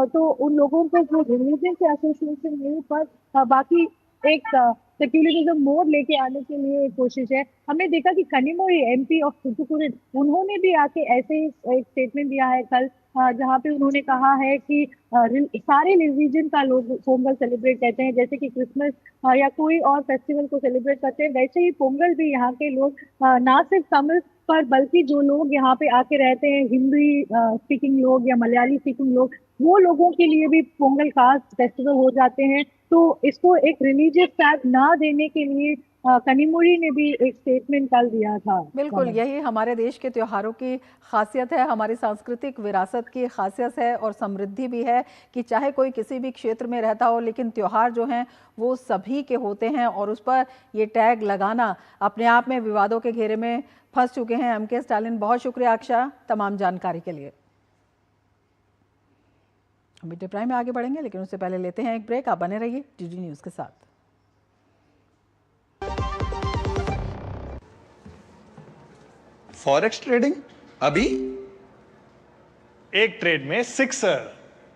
तो उन लोगों को जो रिलीजन से एसोसिएशन नहीं पर बाकी एक सेक्युलरिज्म मोड लेके आने के लिए कोशिश है। हमने देखा कि कनिमोई एमपी ऑफ थूथुकुडी, उन्होंने भी आके ऐसे ही एक स्टेटमेंट दिया है कल जहाँ पे उन्होंने कहा है कि सारे रिलीजन का लोग पोंगल सेलिब्रेट करते हैं, जैसे कि क्रिसमस या कोई और फेस्टिवल को सेलिब्रेट करते हैं, वैसे ही पोंगल भी यहाँ के लोग ना सिर्फ तमिल पर बल्कि जो लोग यहाँ पे आके रहते हैं, हिंदी स्पीकिंग लोग या मलयाली स्पीकिंग लोग, वो लोगों के लिए भी पोंगल खास फेस्टिवल हो जाते हैं। तो इसको एक रिलीजियस टैग ना देने के लिए कनिमोझी ने भी एक स्टेटमेंट कल दिया था। बिल्कुल, यही हमारे देश के त्योहारों की खासियत है, हमारी सांस्कृतिक विरासत की खासियत है और समृद्धि भी है कि चाहे कोई किसी भी क्षेत्र में रहता हो, लेकिन त्योहार जो हैं वो सभी के होते हैं और उस पर ये टैग लगाना अपने आप में विवादों के घेरे में फंस चुके हैं। एमके स्टालिन, बहुत शुक्रिया अक्षा तमाम जानकारी के लिए। हम मिड डे प्राइम में आगे बढ़ेंगे, लेकिन उससे पहले लेते हैं एक ब्रेक। आप बने रहिए डीडी न्यूज के साथ। फॉरेक्स ट्रेडिंग अभी एक ट्रेड में सिक्सर।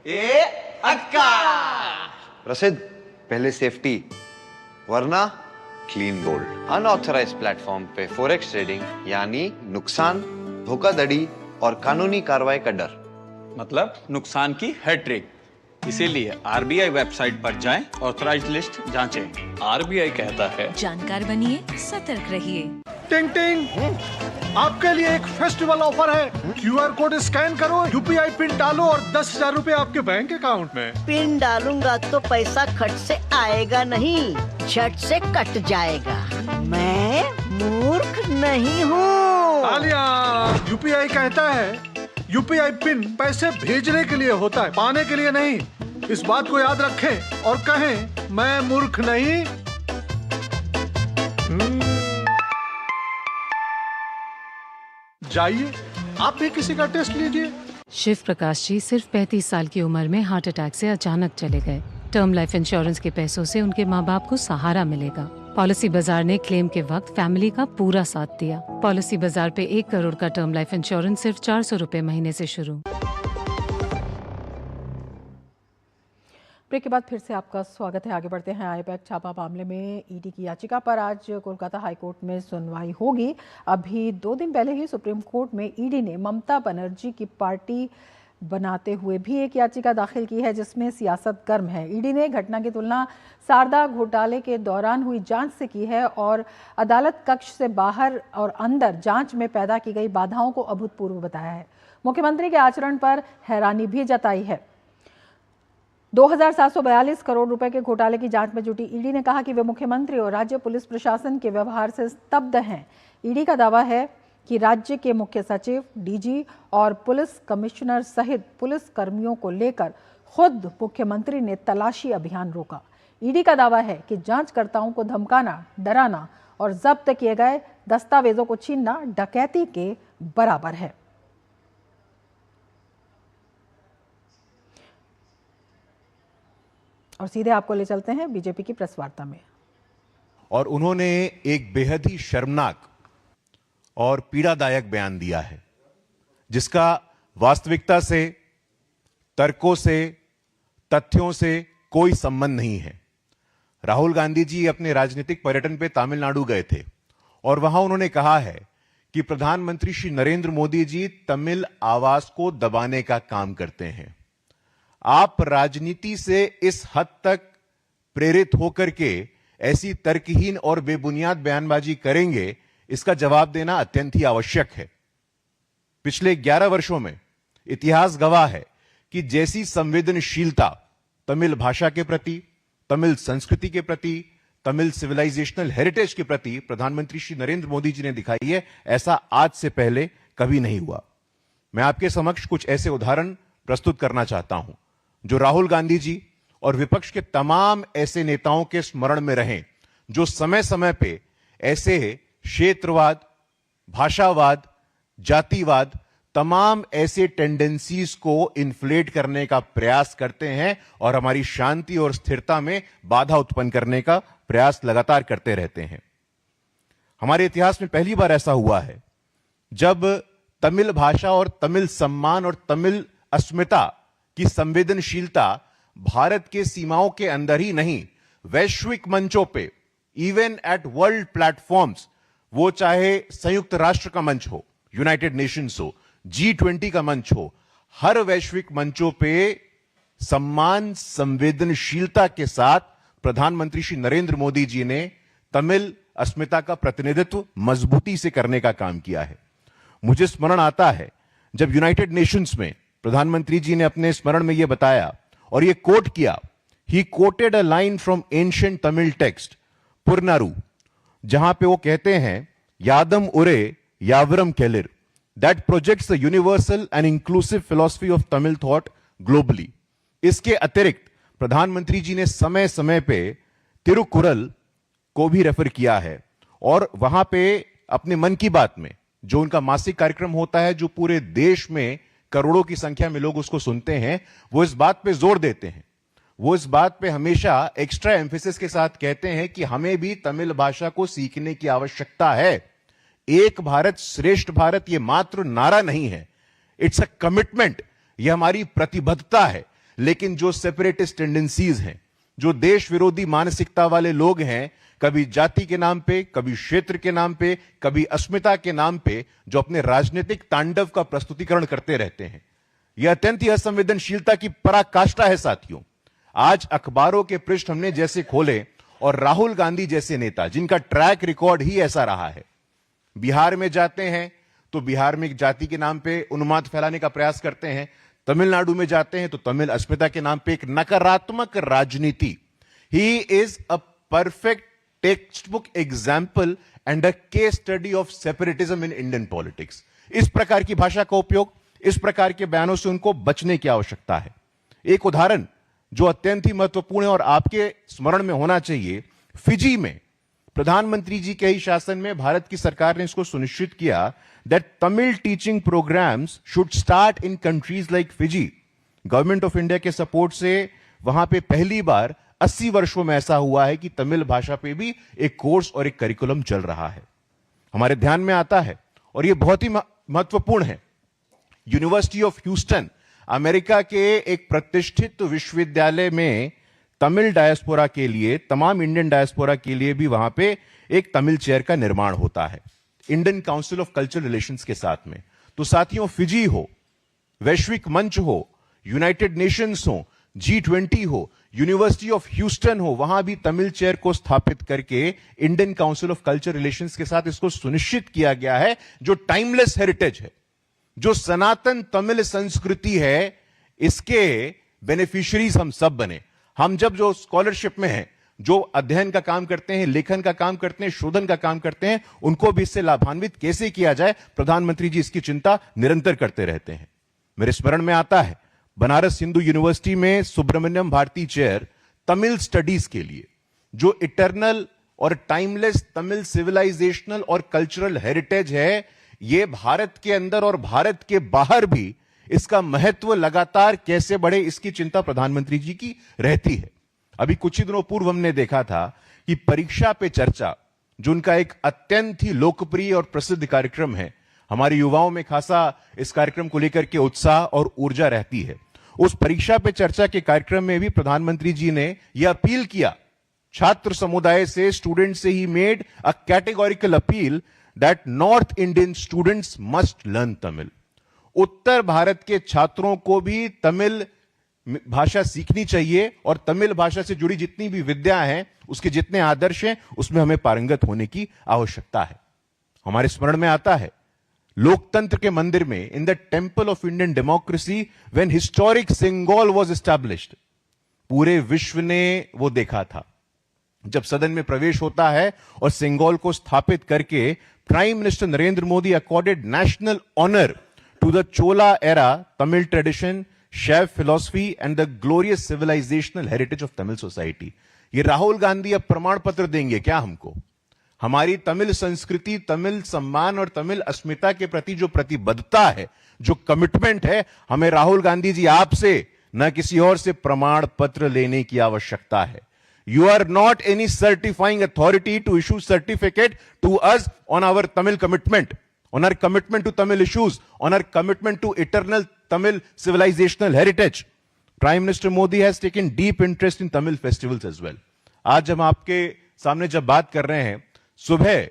ए अक्का। प्रसिद्ध, पहले सेफ्टी वरना क्लीन गोल्ड। अनऑथराइज्ड प्लेटफॉर्म पे फॉरेक्स ट्रेडिंग यानी नुकसान, धोखाधड़ी और कानूनी कार्रवाई का डर। मतलब नुकसान की हैट्रिक। इसीलिए आरबीआई वेबसाइट पर जाएं, ऑथराइज्ड लिस्ट जांचें। आरबीआई कहता है जानकार बनिए, सतर्क रहिए। टिंग टिंग, आपके लिए एक फेस्टिवल ऑफर है। क्यूआर कोड स्कैन करो, यूपीआई पिन डालो और 10,000 रुपए आपके बैंक अकाउंट में। पिन डालूंगा तो पैसा खट से आएगा नहीं, झट से कट जाएगा। मैं मूर्ख नहीं हूँ। तालियां। यूपीआई कहता है यूपीआई पिन पैसे भेजने के लिए होता है, पाने के लिए नहीं। इस बात को याद रखें और कहें मैं मूर्ख नहीं। जाइए, आप भी किसी का टेस्ट लीजिए। शिव प्रकाश जी सिर्फ 35 साल की उम्र में हार्ट अटैक से अचानक चले गए। टर्म लाइफ इंश्योरेंस के पैसों से उनके माँ बाप को सहारा मिलेगा। पॉलिसी बाजार ने क्लेम के वक्त फैमिली का पूरा साथ दिया। पॉलिसी बाजार पे 1 करोड़ का टर्म लाइफ इंश्योरेंस सिर्फ 400 रुपए महीने से शुरू। ब्रेक के बाद फिर से आपका स्वागत है। आगे बढ़ते हैं। आईपैक छापा मामले में ईडी की याचिका पर आज कोलकाता हाईकोर्ट में सुनवाई होगी। अभी 2 दिन पहले ही सुप्रीम कोर्ट में ईडी ने ममता बनर्जी की पार्टी बनाते हुए भी एक याचिका दाखिल की है, जिसमें सियासत गर्म है। ईडी ने घटना की तुलना शारदा घोटाले के दौरान हुई जांच से की है और अदालत कक्ष से बाहर और अंदर जांच में पैदा की गई बाधाओं को अभूतपूर्व बताया है। मुख्यमंत्री के आचरण पर हैरानी भी जताई है। 2742 करोड़ रुपए के घोटाले की जांच में जुटी ईडी ने कहा कि वे मुख्यमंत्री और राज्य पुलिस प्रशासन के व्यवहार से स्तब्ध हैं। ईडी का दावा है कि राज्य के मुख्य सचिव, डीजी और पुलिस कमिश्नर सहित पुलिस कर्मियों को लेकर खुद मुख्यमंत्री ने तलाशी अभियान रोका। ईडी का दावा है कि जांचकर्ताओं को धमकाना, डराना और जब्त किए गए दस्तावेजों को छीनना डकैती के बराबर है। और सीधे आपको ले चलते हैं बीजेपी की प्रेस वार्ता में। और उन्होंने एक बेहद ही शर्मनाक और पीड़ादायक बयान दिया है, जिसका वास्तविकता से, तर्कों से, तथ्यों से कोई संबंध नहीं है। राहुल गांधी जी अपने राजनीतिक पर्यटन पे तमिलनाडु गए थे और वहां उन्होंने कहा है कि प्रधानमंत्री श्री नरेंद्र मोदी जी तमिल आवाज को दबाने का काम करते हैं। आप राजनीति से इस हद तक प्रेरित होकर के ऐसी तर्कहीन और बेबुनियाद बयानबाजी करेंगे, इसका जवाब देना अत्यंत ही आवश्यक है। पिछले 11 वर्षों में इतिहास गवाह है कि जैसी संवेदनशीलता तमिल भाषा के प्रति, तमिल संस्कृति के प्रति, तमिल सिविलाइजेशनल हेरिटेज के प्रति प्रधानमंत्री श्री नरेंद्र मोदी जी ने दिखाई है, ऐसा आज से पहले कभी नहीं हुआ। मैं आपके समक्ष कुछ ऐसे उदाहरण प्रस्तुत करना चाहता हूं जो राहुल गांधी जी और विपक्ष के तमाम ऐसे नेताओं के स्मरण में रहें, जो समय समय पे ऐसे क्षेत्रवाद, भाषावाद, जातिवाद, तमाम ऐसे टेंडेंसीज को इन्फ्लेट करने का प्रयास करते हैं और हमारी शांति और स्थिरता में बाधा उत्पन्न करने का प्रयास लगातार करते रहते हैं। हमारे इतिहास में पहली बार ऐसा हुआ है जब तमिल भाषा और तमिल सम्मान और तमिल अस्मिता की संवेदनशीलता भारत के सीमाओं के अंदर ही नहीं, वैश्विक मंचों पे, इवन एट वर्ल्ड प्लेटफॉर्म्स, वो चाहे संयुक्त राष्ट्र का मंच हो, यूनाइटेड नेशंस हो, G20 का मंच हो, हर वैश्विक मंचों पे सम्मान संवेदनशीलता के साथ प्रधानमंत्री श्री नरेंद्र मोदी जी ने तमिल अस्मिता का प्रतिनिधित्व मजबूती से करने का काम किया है। मुझे स्मरण आता है जब यूनाइटेड नेशंस में प्रधानमंत्री जी ने अपने स्मरण में यह बताया और यह कोट किया, he quoted a line from ancient Tamil text Purananuru, जहां पे वो कहते हैं यादम उरे यावरम केलिर, that projects the universal and inclusive philosophy of Tamil thought globally. इसके अतिरिक्त प्रधानमंत्री जी ने समय समय पे तिरुकुरल को भी रेफर किया है और वहां पे अपने मन की बात में, जो उनका मासिक कार्यक्रम होता है, जो पूरे देश में करोड़ों की संख्या में लोग उसको सुनते हैं, वो इस बात पे जोर देते हैं, वो इस बात पे हमेशा एक्स्ट्रा एम्फेसिस के साथ कहते हैं कि हमें भी तमिल भाषा को सीखने की आवश्यकता है। एक भारत श्रेष्ठ भारत ये मात्र नारा नहीं है, इट्स अ कमिटमेंट, ये हमारी प्रतिबद्धता है। लेकिन जो सेपरेटिस्ट टेंडेंसीज हैं, जो देश विरोधी मानसिकता वाले लोग हैं, कभी जाति के नाम पे, कभी क्षेत्र के नाम पे, कभी अस्मिता के नाम पे, जो अपने राजनीतिक तांडव का प्रस्तुतिकरण करते रहते हैं, यह अत्यंत ही असंवेदनशीलता की पराकाष्ठा है। साथियों, आज अखबारों के पृष्ठ हमने जैसे खोले और राहुल गांधी जैसे नेता, जिनका ट्रैक रिकॉर्ड ही ऐसा रहा है, बिहार में जाते हैं तो बिहार में जाति के नाम पे उन्माद फैलाने का प्रयास करते हैं, तमिलनाडु में जाते हैं तो तमिल अस्मिता के नाम पे एक नकारात्मक राजनीति। He is a perfect text book example and a case study of separatism in Indian politics. इस प्रकार की भाषा का उपयोग, इस प्रकार के बयानों से उनको बचने की आवश्यकता है। एक उदाहरण जो अत्यंत ही महत्वपूर्ण है और आपके स्मरण में होना चाहिए, फिजी में प्रधानमंत्री जी के ही शासन में भारत की सरकार ने इसको सुनिश्चित किया that Tamil teaching programmes should start in countries like Fiji. Government of India के सपोर्ट से वहां पे पहली बार 80 वर्षों में ऐसा हुआ है कि तमिल भाषा पे भी एक कोर्स और एक करिकुलम चल रहा है। हमारे ध्यान में आता है और यह बहुत ही महत्वपूर्ण है, यूनिवर्सिटी ऑफ ह्यूस्टन, अमेरिका के एक प्रतिष्ठित विश्वविद्यालय में तमिल डायस्पोरा के लिए, तमाम इंडियन डायस्पोरा के लिए भी वहां पे एक तमिल चेयर का निर्माण होता है, Indian council of cultural relations के साथ में। तो साथियों, फिजी हो, वैश्विक मंच हो, यूनाइटेड नेशंस हो, G20 हो, यूनिवर्सिटी ऑफ ह्यूस्टन हो, वहां भी तमिल चेयर को स्थापित करके Indian council of culture relations के साथ इसको सुनिश्चित किया गया है, जो टाइमलेस हेरिटेज है, जो सनातन तमिल संस्कृति है, इसके बेनिफिशियरीज हम सब बने। हम जब जो स्कॉलरशिप में हैं, जो अध्ययन का काम करते हैं, लेखन का काम करते हैं, शोधन का काम करते हैं, उनको भी इससे लाभान्वित कैसे किया जाए, प्रधानमंत्री जी इसकी चिंता निरंतर करते रहते हैं। मेरे स्मरण में आता है बनारस हिंदू यूनिवर्सिटी में सुब्रमण्यम भारती चेयर तमिल स्टडीज के लिए, जो इटर्नल और टाइमलेस तमिल सिविलाइजेशनल और कल्चरल हेरिटेज है, यह भारत के अंदर और भारत के बाहर भी इसका महत्व लगातार कैसे बढ़े, इसकी चिंता प्रधानमंत्री जी की रहती है। अभी कुछ ही दिनों पूर्व हमने देखा था कि परीक्षा पे चर्चा, जो उनका एक अत्यंत ही लोकप्रिय और प्रसिद्ध कार्यक्रम है, हमारे युवाओं में खासा इस कार्यक्रम को लेकर के उत्साह और ऊर्जा रहती है। उस परीक्षा पे चर्चा के कार्यक्रम में भी प्रधानमंत्री जी ने यह अपील किया छात्र समुदाय से, स्टूडेंट से, he made a categorical appeal that north Indian students must learn Tamil. उत्तर भारत के छात्रों को भी तमिल भाषा सीखनी चाहिए और तमिल भाषा से जुड़ी जितनी भी विद्या हैं, उसके जितने आदर्श हैं, उसमें हमें पारंगत होने की आवश्यकता है। हमारे स्मरण में आता है लोकतंत्र के मंदिर में, in the temple of Indian democracy, when historic Sengol was established, पूरे विश्व ने वो देखा था जब सदन में प्रवेश होता है और सिंगोल को स्थापित करके prime minister Narendra Modi accorded national honour to the Chola era Tamil tradition, Shaiv philosophy and the glorious civilizational heritage of Tamil society। ये राहुल गांधी अब प्रमाण पत्र देंगे क्या हमको? हमारी तमिल संस्कृति, तमिल सम्मान और तमिल अस्मिता के प्रति जो प्रतिबद्धता है, जो कमिटमेंट है, हमें राहुल गांधी जी आपसे न किसी और से प्रमाण पत्र लेने की आवश्यकता है। You are not any certifying authority to issue certificate to us on our Tamil commitment, on our commitment to Tamil issues, on our commitment to eternal Tamil civilizational heritage. Prime Minister Modi has taken deep interest in Tamil festivals as well. आज हम आपके सामने जब बात कर रहे हैं, सुबह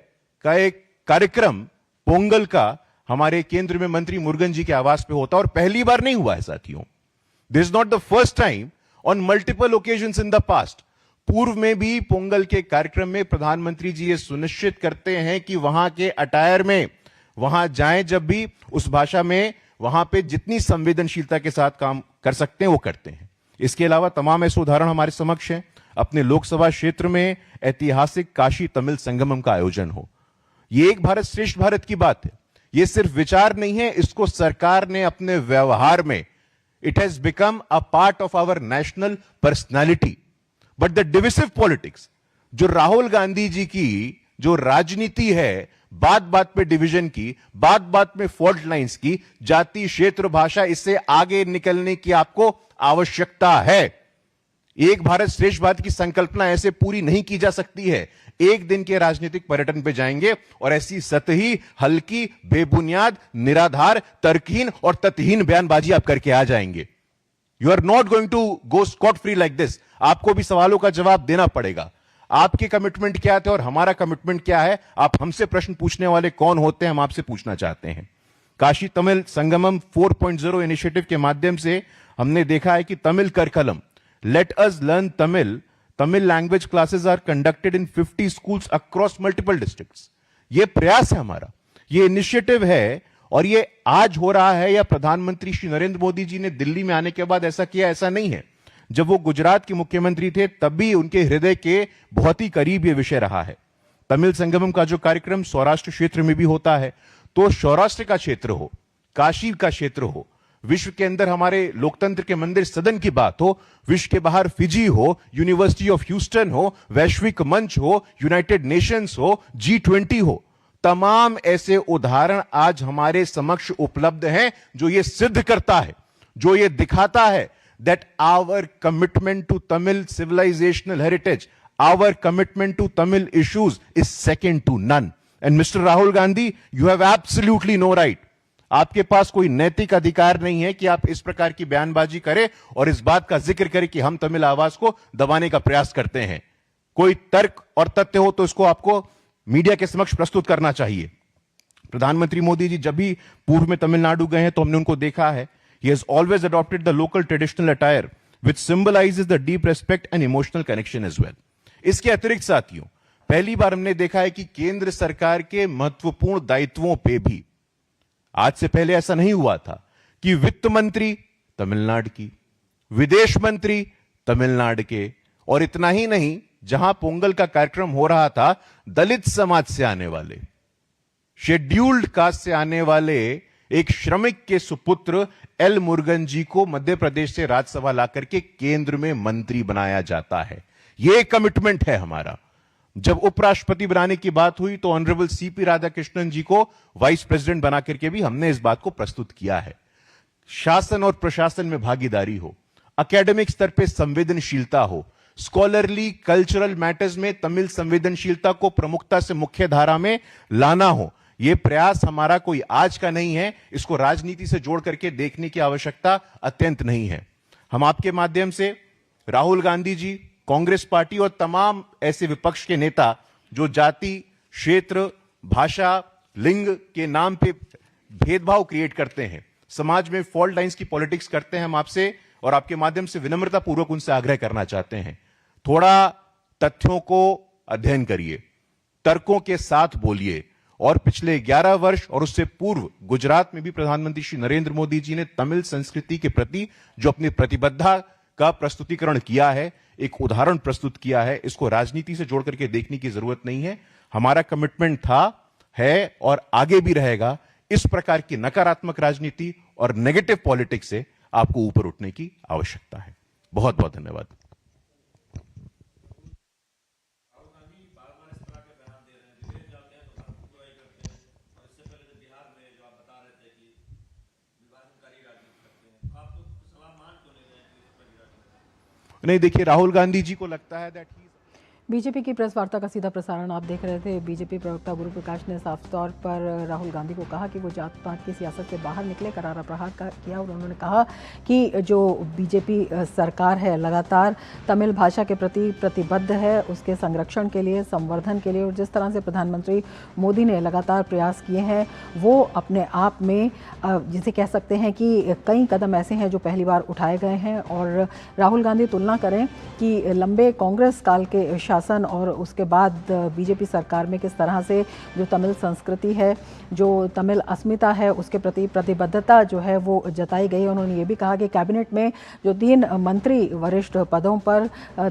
का एक कार्यक्रम पोंगल का हमारे केंद्र में मंत्री मुरुगन जी के आवास पे होता, और पहली बार नहीं हुआ है साथियों। This is not the first time, on multiple occasions in the past. पूर्व में भी पोंगल के कार्यक्रम में प्रधानमंत्री जी ये सुनिश्चित करते हैं कि वहां के अटायर में वहां जाएं, जब भी उस भाषा में वहां पे जितनी संवेदनशीलता के साथ काम कर सकते हैं वो करते हैं। इसके अलावा तमाम ऐसे उदाहरण हमारे समक्ष हैं। अपने लोकसभा क्षेत्र में ऐतिहासिक काशी तमिल संगमम का आयोजन हो, ये एक भारत श्रेष्ठ भारत की बात है। ये सिर्फ विचार नहीं है, इसको सरकार ने अपने व्यवहार में, it has become a part of our national personality. But the divisive politics, जो राहुल गांधी जी की जो राजनीति है, बात बात पे डिवीजन की, बात बात में फॉल्ट लाइंस की, जाति, क्षेत्र, भाषा, इससे आगे निकलने की आपको आवश्यकता है। एक भारत श्रेष्ठ भारत की संकल्पना ऐसे पूरी नहीं की जा सकती है। एक दिन के राजनीतिक पर्यटन पे जाएंगे और ऐसी सतही, हल्की, बेबुनियाद, निराधार, तर्कहीन और तथहीन बयानबाजी आप करके आ जाएंगे। You are not going to go scot free like this. आपको भी सवालों का जवाब देना पड़ेगा। आपके कमिटमेंट क्या थे और हमारा कमिटमेंट क्या है? आप हमसे प्रश्न पूछने वाले कौन होते हैं, हम आपसे पूछना चाहते हैं। काशी तमिल संगमम 4.0 इनिशिएटिव के माध्यम से हमने देखा है कि Tamil Karkalam, let us learn Tamil, Tamil language classes are conducted in 50 schools across multiple districts. ये प्रयास है हमारा, ये इनिशिएटिव है, और ये आज हो रहा है या प्रधानमंत्री श्री नरेंद्र मोदी जी ने दिल्ली में आने के बाद ऐसा किया, ऐसा नहीं है। जब वो गुजरात के मुख्यमंत्री थे तब भी उनके हृदय के बहुत ही करीब ये विषय रहा है। तमिल संगमम का जो कार्यक्रम सौराष्ट्र क्षेत्र में भी होता है, तो सौराष्ट्र का क्षेत्र हो, काशी का क्षेत्र हो, विश्व के अंदर हमारे लोकतंत्र के मंदिर सदन की बात हो, विश्व के बाहर फिजी हो, यूनिवर्सिटी ऑफ ह्यूस्टन हो, वैश्विक मंच हो, यूनाइटेड नेशंस हो, G20 हो, तमाम ऐसे उदाहरण आज हमारे समक्ष उपलब्ध हैं, जो ये सिद्ध करता है, जो ये दिखाता है that our commitment to Tamil civilizational heritage, our commitment to Tamil issues is second to none. And Mr. Rahul Gandhi, you have absolutely no right. आपके पास कोई नैतिक अधिकार नहीं है कि आप इस प्रकार की बयानबाजी करें और इस बात का जिक्र करें कि हम तमिल आवाज को दबाने का प्रयास करते हैं। कोई तर्क और तथ्य हो तो इसको आपको मीडिया के समक्ष प्रस्तुत करना चाहिए। प्रधानमंत्री मोदी जी जब भी पूर्व में तमिलनाडु गए हैं तो हमने उनको देखा है, he has always adopted the local traditional attire which symbolizes the deep respect and emotional connection as well. इसके अतिरिक्त साथियों, पहली बार हमने देखा है कि केंद्र सरकार के महत्वपूर्ण दायित्वों पे भी, आज से पहले ऐसा नहीं हुआ था कि वित्त मंत्री तमिलनाडु की, विदेश मंत्री तमिलनाडु के, और इतना ही नहीं, जहां पोंगल का कार्यक्रम हो रहा था, दलित समाज से आने वाले, शेड्यूल्ड कास्ट से आने वाले एक श्रमिक के सुपुत्र एल मुरुगन जी को मध्य प्रदेश से राज्यसभा लाकर के केंद्र में मंत्री बनाया जाता है। यह कमिटमेंट है हमारा। जब उपराष्ट्रपति बनाने की बात हुई तो ऑनरेबल सीपी राधाकृष्णन जी को वाइस प्रेसिडेंट बना करके भी हमने इस बात को प्रस्तुत किया है। शासन और प्रशासन में भागीदारी हो, एकेडमिक स्तर पे संवेदनशीलता हो, स्कॉलरली कल्चरल मैटर्स में तमिल संवेदनशीलता को प्रमुखता से मुख्य धारा में लाना हो, यह प्रयास हमारा कोई आज का नहीं है। इसको राजनीति से जोड़ करके देखने की आवश्यकता अत्यंत नहीं है। हम आपके माध्यम से राहुल गांधी जी, कांग्रेस पार्टी और तमाम ऐसे विपक्ष के नेता जो जाति, क्षेत्र, भाषा, लिंग के नाम पे भेदभाव क्रिएट करते हैं, समाज में फॉल्ट लाइंस की पॉलिटिक्स करते हैं, हम आपसे और आपके माध्यम से विनम्रता पूर्वक उनसे आग्रह करना चाहते हैं, थोड़ा तथ्यों को अध्ययन करिए, तर्कों के साथ बोलिए। और पिछले 11 वर्ष और उससे पूर्व गुजरात में भी प्रधानमंत्री श्री नरेंद्र मोदी जी ने तमिल संस्कृति के प्रति जो अपनी प्रतिबद्धता का प्रस्तुतिकरण किया है, एक उदाहरण प्रस्तुत किया है, इसको राजनीति से जोड़ करके देखने की जरूरत नहीं है। हमारा कमिटमेंट था, है और आगे भी रहेगा, इस प्रकार की नकारात्मक राजनीति और नेगेटिव पॉलिटिक्स से आपको ऊपर उठने की आवश्यकता है। बहुत बहुत धन्यवाद। नहीं, देखिए, राहुल गांधी जी को लगता है दैट बीजेपी की प्रेस वार्ता का सीधा प्रसारण आप देख रहे थे। बीजेपी प्रवक्ता गुरु प्रकाश ने साफ तौर पर राहुल गांधी को कहा कि वो जात पात की सियासत से बाहर निकले, करारा प्रहार किया और उन्होंने कहा कि जो बीजेपी सरकार है लगातार तमिल भाषा के प्रति प्रतिबद्ध है, उसके संरक्षण के लिए, संवर्धन के लिए, और जिस तरह से प्रधानमंत्री मोदी ने लगातार प्रयास किए हैं वो अपने आप में जिसे कह सकते हैं कि कई कदम ऐसे हैं जो पहली बार उठाए गए हैं। और राहुल गांधी तुलना करें कि लंबे कांग्रेस काल के शासन और उसके बाद बीजेपी सरकार में किस तरह से जो तमिल संस्कृति है, जो तमिल अस्मिता है, उसके प्रति प्रतिबद्धता जो है वो जताई गई। उन्होंने ये भी कहा कि कैबिनेट में जो 3 मंत्री वरिष्ठ पदों पर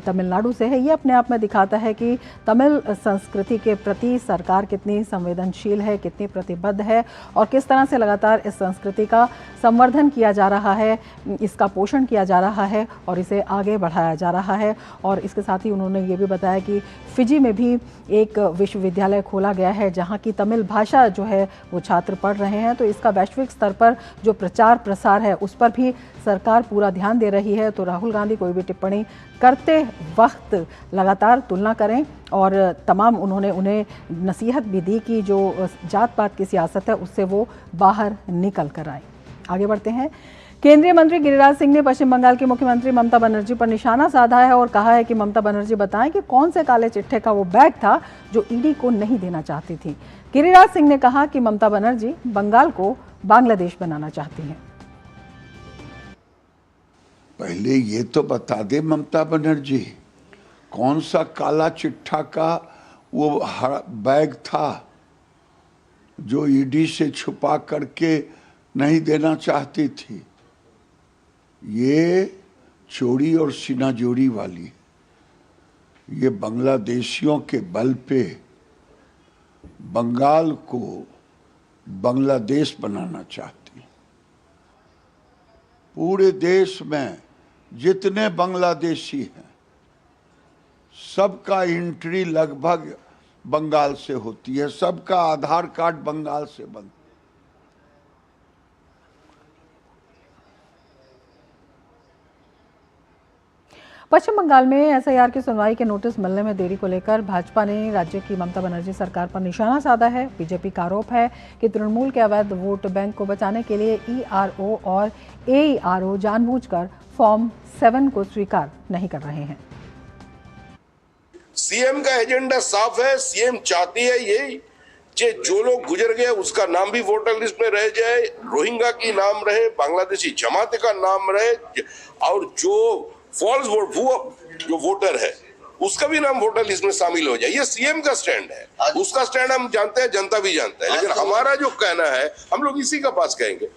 तमिलनाडु से है, ये अपने आप में दिखाता है कि तमिल संस्कृति के प्रति सरकार कितनी संवेदनशील है, कितनी प्रतिबद्ध है और किस तरह से लगातार इस संस्कृति का संवर्धन किया जा रहा है, इसका पोषण किया जा रहा है और इसे आगे बढ़ाया जा रहा है। और इसके साथ ही उन्होंने ये भी बताया कि फिजी में भी एक विश्वविद्यालय खोला गया है जहां की तमिल भाषा जो है वो छात्र पढ़ रहे हैं, तो इसका वैश्विक स्तर पर जो प्रचार प्रसार है उस पर भी सरकार पूरा ध्यान दे रही है। तो राहुल गांधी कोई भी टिप्पणी करते वक्त लगातार तुलना करें और तमाम उन्होंने उन्हें नसीहत भी दी कि जो जात पात की सियासत है उससे वो बाहर निकल कर आए। आगे बढ़ते हैं। केंद्रीय मंत्री गिरिराज सिंह ने पश्चिम बंगाल की मुख्यमंत्री ममता बनर्जी पर निशाना साधा है और कहा है कि ममता बनर्जी बताएं कि कौन से काले चिट्ठे का वो बैग था जो ईडी को नहीं देना चाहती थी। गिरिराज सिंह ने कहा कि ममता बनर्जी बंगाल को बांग्लादेश बनाना चाहती हैं। पहले ये तो बता दे ममता बनर्जी, कौन सा काला चिट्ठा का वो बैग था जो ईडी से छुपा करके नहीं देना चाहती थी। ये चोरी और सीना जोड़ी वाली, ये बांग्लादेशियों के बल पे बंगाल को बांग्लादेश बनाना चाहती। पूरे देश में जितने बांग्लादेशी हैं सबका एंट्री लगभग बंगाल से होती है, सबका आधार कार्ड बंगाल से बनता है। पश्चिम बंगाल में एसआईआर की सुनवाई के नोटिस मिलने में देरी को लेकर भाजपा ने राज्य की ममता बनर्जी सरकार पर निशाना साधा है। बीजेपी का आरोप है कि तृणमूल के अवैध वोट बैंक को बचाने के लिए ईआरओ और एईआरओ जानबूझकर फॉर्म 7 को स्वीकार नहीं कर रहे हैं। सीएम का एजेंडा साफ है। सीएम चाहती है यही कि जो लोग गुजर गए उसका नाम भी वोटर लिस्ट में रह जाए, रोहिंग्या की नाम रहे, बांग्लादेशी जमात का नाम रहे और जो फॉल्स वोट जो वोटर है उसका भी नाम वोटर लिस्ट में शामिल हो जाए। ये सीएम का स्टैंड है, उसका स्टैंड हम जानते हैं, जनता भी जानता है, लेकिन हमारा जो कहना है हम लोग इसी का पास कहेंगे।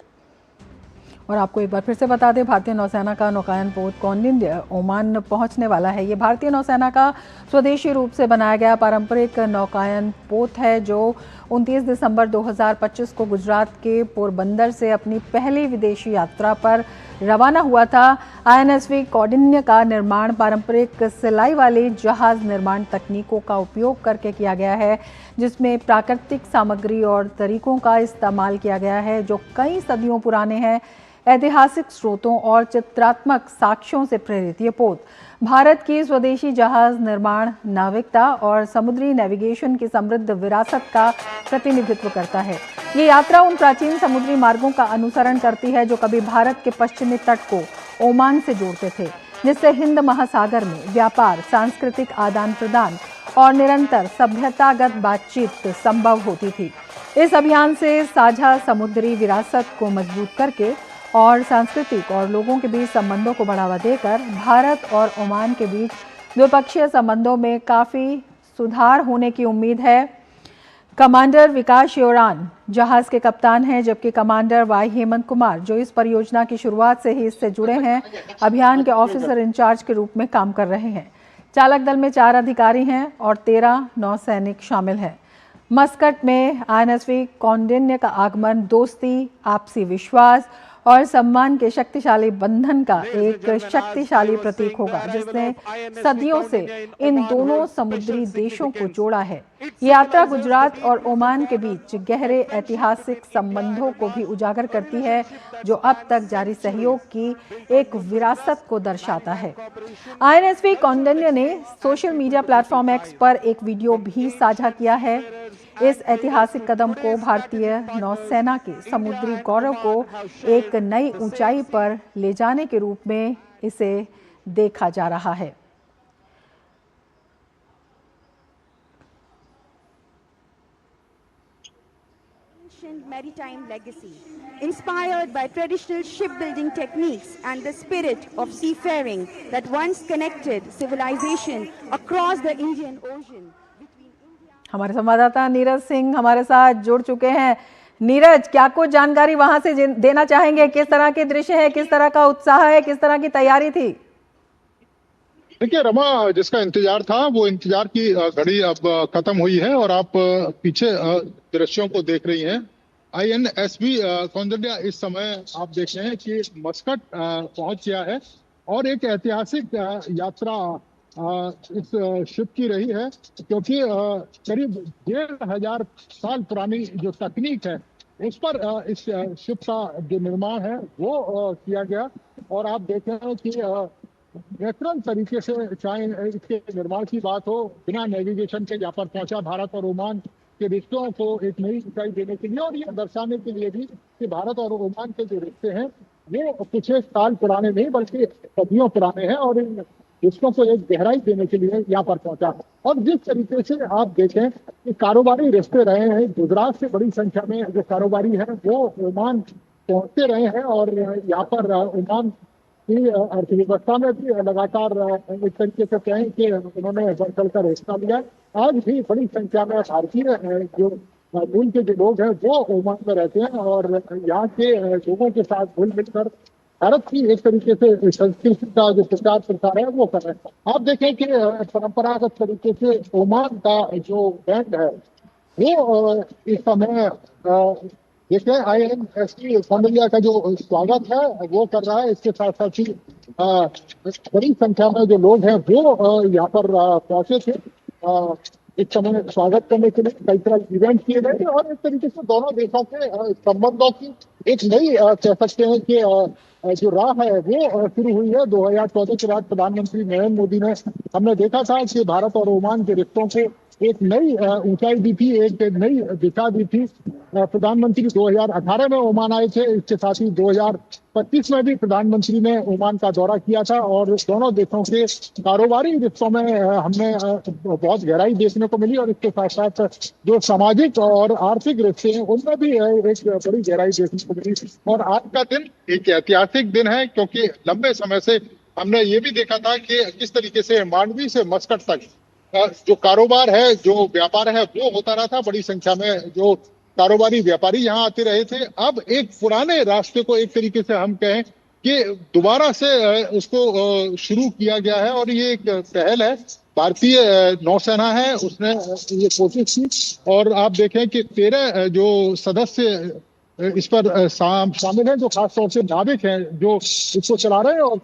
और आपको एक बार फिर से बता दें, भारतीय नौसेना का नौकायन पोत कौंडिन्य ओमान पहुंचने वाला है। ये भारतीय नौसेना का स्वदेशी रूप से बनाया गया पारंपरिक नौकायन पोत है जो 29 दिसंबर 2025 को गुजरात के पोरबंदर से अपनी पहली विदेशी यात्रा पर रवाना हुआ था। आईएनएसवी कौंडिन्य का निर्माण पारंपरिक सिलाई वाली जहाज निर्माण तकनीकों का उपयोग करके किया गया है, जिसमें प्राकृतिक सामग्री और तरीकों का इस्तेमाल किया गया है जो कई सदियों पुराने हैं। ऐतिहासिक स्रोतों और चित्रात्मक साक्ष्यों से प्रेरित ये पोत भारत की स्वदेशी जहाज निर्माण, नाविकता और समुद्री नेविगेशन की समृद्ध विरासत का प्रतिनिधित्व करता है। ये यात्रा उन प्राचीन समुद्री मार्गों का अनुसरण करती है जो कभी भारत के पश्चिमी तट को ओमान से जोड़ते थे, जिससे हिंद महासागर में व्यापार, सांस्कृतिक आदान प्रदान और निरंतर सभ्यतागत बातचीत संभव होती थी। इस अभियान से साझा समुद्री विरासत को मजबूत करके और सांस्कृतिक और लोगों के बीच संबंधों को बढ़ावा देकर भारत और ओमान के बीच द्विपक्षीय संबंधों में काफ़ी सुधार होने की उम्मीद है। कमांडर विकास श्योरान जहाज के कप्तान हैं, जबकि कमांडर वाई हेमंत कुमार, जो इस परियोजना की शुरुआत से ही इससे जुड़े हैं, अभियान के ऑफिसर इंचार्ज के रूप में काम कर रहे हैं। चालक दल में 4 अधिकारी हैं और 13 नौसैनिक शामिल हैं। मस्कट में आईएनएसवी कौंडिन्य का आगमन दोस्ती, आपसी विश्वास और सम्मान के शक्तिशाली बंधन का एक शक्तिशाली प्रतीक होगा, जिसने सदियों से इन दोनों समुद्री देशों को जोड़ा है। ये यात्रा गुजरात और ओमान के बीच गहरे ऐतिहासिक संबंधों को भी उजागर करती है, जो अब तक जारी सहयोग की एक विरासत को दर्शाता है। INSV कौंडिन्य ने सोशल मीडिया प्लेटफॉर्म एक्स पर एक वीडियो भी साझा किया है। इस ऐतिहासिक कदम को भारतीय नौसेना के समुद्री गौरव को एक नई ऊंचाई पर ले जाने के रूप में इसे देखा जा रहा है। Maritime legacy, inspired by traditional shipbuilding techniques and the spirit of seafaring that once connected civilization across the Indian Ocean. हमारे संवाददाता नीरज सिंह हमारे साथ जुड़ चुके हैं। नीरज, क्या कुछ जानकारी वहां से देना चाहेंगे? किस तरह के दृश्य है, किस तरह का उत्साह है, किस तरह की तैयारी थी? देखिए रमा, जिसका इंतजार था वो इंतजार की घड़ी अब खत्म हुई है और आप पीछे दृश्यों को देख रही हैं। INSV कौंडिन्य इस समय आप देख रहे हैं कि मस्कट पहुंच गया है और एक ऐतिहासिक यात्रा इस शिप की रही है, क्योंकि करीब 1500 साल पुरानी जो तकनीक है उस पर इस शिप का जो निर्माण है वो किया गया। और आप देख रहे हैं कि नेचुरल तरीके से, चाहे इसके निर्माण की बात हो, बिना नेविगेशन के यहाँ पर पहुंचा, भारत और ओमान के रिश्तों को एक नई ऊंचाई देने के लिए और ये दर्शाने के लिए भी कि भारत और ओमान के जो रिश्ते हैं वो कुछ एक साल पुराने नहीं बल्कि सदियों पुराने हैं और इन रिश्तों को एक गहराई देने के लिए यहाँ पर पहुंचा। और जिस तरीके से आप देखें कि कारोबारी रिश्ते रहे हैं, गुजरात से बड़ी संख्या में जो कारोबारी है वो ओमान पहुंचते रहे हैं और यहाँ पर ओमान की अर्थव्यवस्था में भी लगातार एक तरीके से कहें कि उन्होंने बढ़ चढ़ कर हिस्सा लिया। आज भी बड़ी संख्या में भारतीय जो मूल के जो लोग हैं वो ओमान में रहते हैं और यहाँ के लोगों के साथ घुल मिलकर भारत की एक तरीके से संस्कृति का जो प्रचार प्रसार है वो कर रहे हैं। आप देखें कि परंपरागत तरीके से ओमान का जो बैंड है वो इस समय देखिए INSV कौंडिन्य का जो स्वागत है वो कर रहा है। इसके साथ साथ ही बड़ी संख्या में जो लोग हैं वो यहाँ पर पहुंचे थे इस समय स्वागत करने के लिए। कल्चरल इवेंट किए गए और इस तरीके से दोनों देशों के संबंधों की एक नई कह सकते हैं कि जो राह है वो शुरू हुई है। 2014 के बाद प्रधानमंत्री नरेंद्र मोदी ने, हमने देखा था कि भारत और ओमान के रिश्तों को एक नई ऊंचाई दी थी, एक नई दिशा दी थी। प्रधानमंत्री 2018 में ओमान आए थे, इसके साथ ही 2025 में भी प्रधानमंत्री ने ओमान का दौरा किया था और दोनों देशों के कारोबारी रिश्तों में हमें बहुत गहराई देखने को मिली और इसके साथ साथ जो सामाजिक और आर्थिक रिश्ते हैं उनमें भी एक बड़ी गहराई देखने को मिली। और आज का दिन एक ऐतिहासिक दिन है, क्योंकि लंबे समय से हमने ये भी देखा था कि किस तरीके से मांडवी से मस्कट तक जो कारोबार है, जो व्यापार है वो होता रहा था। बड़ी संख्या में जो कारोबारी व्यापारी यहाँ आते रहे थे। अब एक पुराने रास्ते को एक तरीके से हम कहें कि दोबारा से उसको शुरू किया गया है और ये एक पहल है। भारतीय नौसेना है उसने ये कोशिश की और आप देखें कि 13 जो सदस्य इस पर शामिल हैं, जो खासतौर से नाविक हैं जो इसको चला रहे हैं और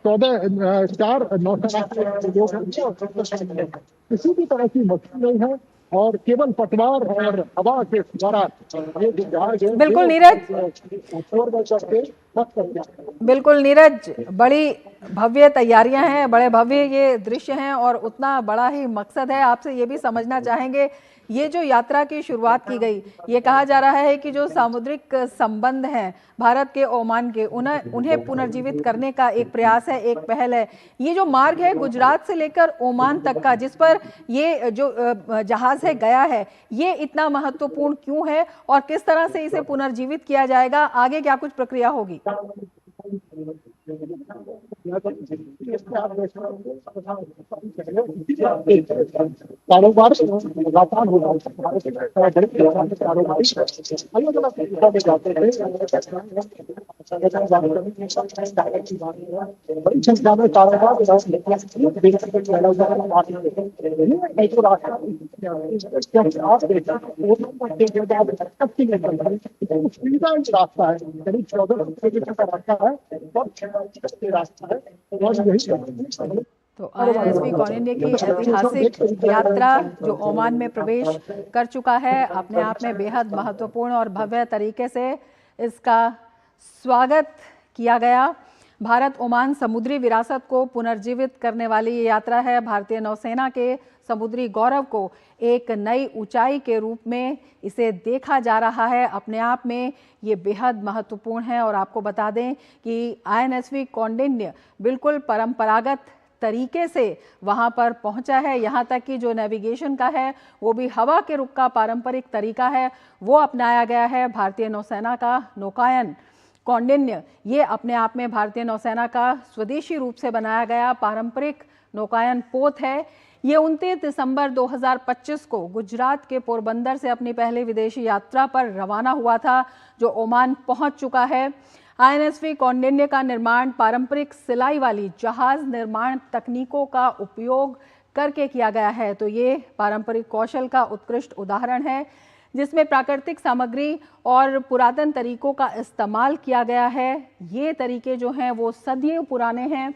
4 नौसेना के लोग हैं। किसी भी तरह की मशीन नहीं है और केवल पतवार और हवा के द्वारा ये जो जहाज है। बिल्कुल नीरज, बड़ी भव्य तैयारियां हैं, बड़े भव्य ये दृश्य हैं और उतना बड़ा ही मकसद है। आपसे ये भी समझना चाहेंगे, ये जो यात्रा की शुरुआत की गई, ये कहा जा रहा है कि जो सामुद्रिक संबंध हैं भारत के ओमान के, उन्हें पुनर्जीवित करने का एक प्रयास है, एक पहल है। ये जो मार्ग है गुजरात से लेकर ओमान तक का, जिस पर ये जो जहाज है गया है, ये इतना महत्वपूर्ण क्यों है और किस तरह से इसे पुनर्जीवित किया जाएगा? आगे क्या कुछ प्रक्रिया होगी? कारोबार लगातार हो रहा है। कारोबारी अलग अलग तरीका में जाते थे, बड़ी संख्या में कारोबार रास्ता है, करीब 14 किलोमीटर का रास्ता है, रास्ता है। तो INSV कौंडिन्य की ऐतिहासिक यात्रा जो ओमान में प्रवेश कर चुका है, अपने आप में बेहद महत्वपूर्ण और भव्य तरीके से इसका स्वागत किया गया। भारत ओमान समुद्री विरासत को पुनर्जीवित करने वाली ये यात्रा है। भारतीय नौसेना के समुद्री गौरव को एक नई ऊंचाई के रूप में इसे देखा जा रहा है। अपने आप में ये बेहद महत्वपूर्ण है और आपको बता दें कि INSV कौंडिन्य बिल्कुल परंपरागत तरीके से वहां पर पहुंचा है। यहां तक कि जो नेविगेशन का है वो भी हवा के रुख का पारंपरिक तरीका है, वो अपनाया गया है। भारतीय नौसेना का नौकायन कौंडिन्य ये अपने आप में भारतीय नौसेना का स्वदेशी रूप से बनाया गया पारंपरिक नौकायन पोत है। ये 29 दिसंबर 2025 को गुजरात के पोरबंदर से अपनी पहली विदेशी यात्रा पर रवाना हुआ था, जो ओमान पहुंच चुका है। INSV कौंडिन्य का निर्माण पारंपरिक सिलाई वाली जहाज निर्माण तकनीकों का उपयोग करके किया गया है। तो ये पारंपरिक कौशल का उत्कृष्ट उदाहरण है, जिसमें प्राकृतिक सामग्री और पुरातन तरीकों का इस्तेमाल किया गया है। ये तरीके जो हैं वो सदियों पुराने हैं।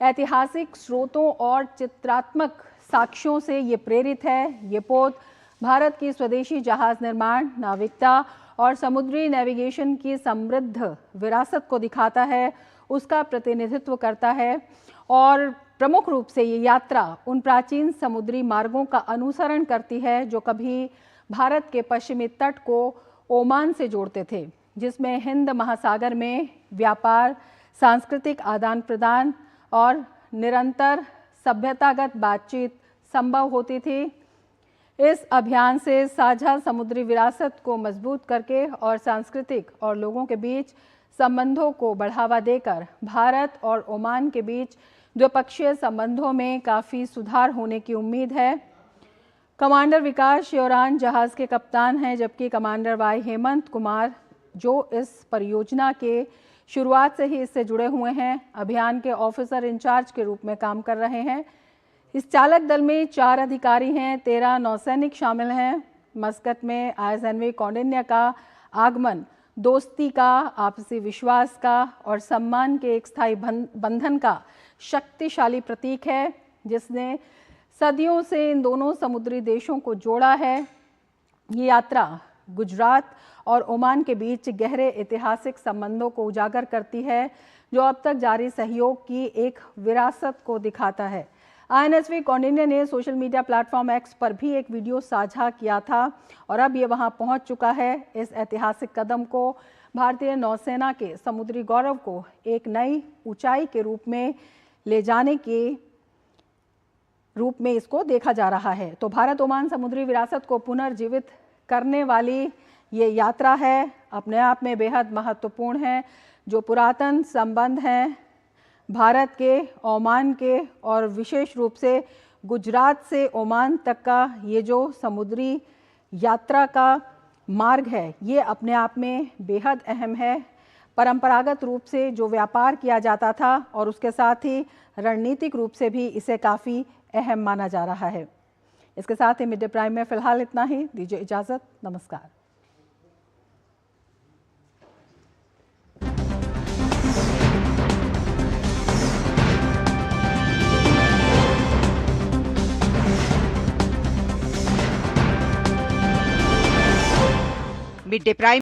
ऐतिहासिक स्रोतों और चित्रात्मक साक्ष्यों से ये प्रेरित है। ये पोत भारत की स्वदेशी जहाज निर्माण, नाविकता और समुद्री नेविगेशन की समृद्ध विरासत को दिखाता है, उसका प्रतिनिधित्व करता है। और प्रमुख रूप से ये यात्रा उन प्राचीन समुद्री मार्गों का अनुसरण करती है जो कभी भारत के पश्चिमी तट को ओमान से जोड़ते थे, जिसमें हिंद महासागर में व्यापार, सांस्कृतिक आदान प्रदान और निरंतर सभ्यतागत बातचीत संभव होती थी। इस अभियान से साझा समुद्री विरासत को मजबूत करके और सांस्कृतिक और लोगों के बीच संबंधों को बढ़ावा देकर भारत और ओमान के बीच द्विपक्षीय संबंधों में काफ़ी सुधार होने की उम्मीद है। कमांडर विकास श्योरान जहाज़ के कप्तान हैं, जबकि कमांडर वाई हेमंत कुमार जो इस परियोजना के शुरुआत से ही इससे जुड़े हुए हैं, अभियान के ऑफिसर इंचार्ज के रूप में काम कर रहे हैं। इस चालक दल में 4 अधिकारी हैं, 13 नौसैनिक शामिल हैं। मस्कट में INSV कौंडिन्य का आगमन दोस्ती का, आपसी विश्वास का और सम्मान के एक स्थायी बंधन का शक्तिशाली प्रतीक है, जिसने सदियों से इन दोनों समुद्री देशों को जोड़ा है। ये यात्रा गुजरात और ओमान के बीच गहरे ऐतिहासिक संबंधों को उजागर करती है, जो अब तक जारी सहयोग की एक विरासत को दिखाता है। INSV कौंडिन्य ने सोशल मीडिया प्लेटफॉर्म X पर भी एक वीडियो साझा किया था और अब ये वहां पहुंच चुका है। इस ऐतिहासिक कदम को भारतीय नौसेना के समुद्री गौरव को एक नई ऊंचाई के रूप में ले जाने के रूप में इसको देखा जा रहा है। तो भारत ओमान समुद्री विरासत को पुनर्जीवित करने वाली ये यात्रा है, अपने आप में बेहद महत्वपूर्ण है। जो पुरातन संबंध हैं भारत के, ओमान के और विशेष रूप से गुजरात से ओमान तक का ये जो समुद्री यात्रा का मार्ग है, ये अपने आप में बेहद अहम है। परंपरागत रूप से जो व्यापार किया जाता था और उसके साथ ही रणनीतिक रूप से भी इसे काफ़ी अहम माना जा रहा है। इसके साथ ही मिड डे प्राइम में फिलहाल इतना ही। दीजिए इजाज़त, नमस्कार। Mid day prime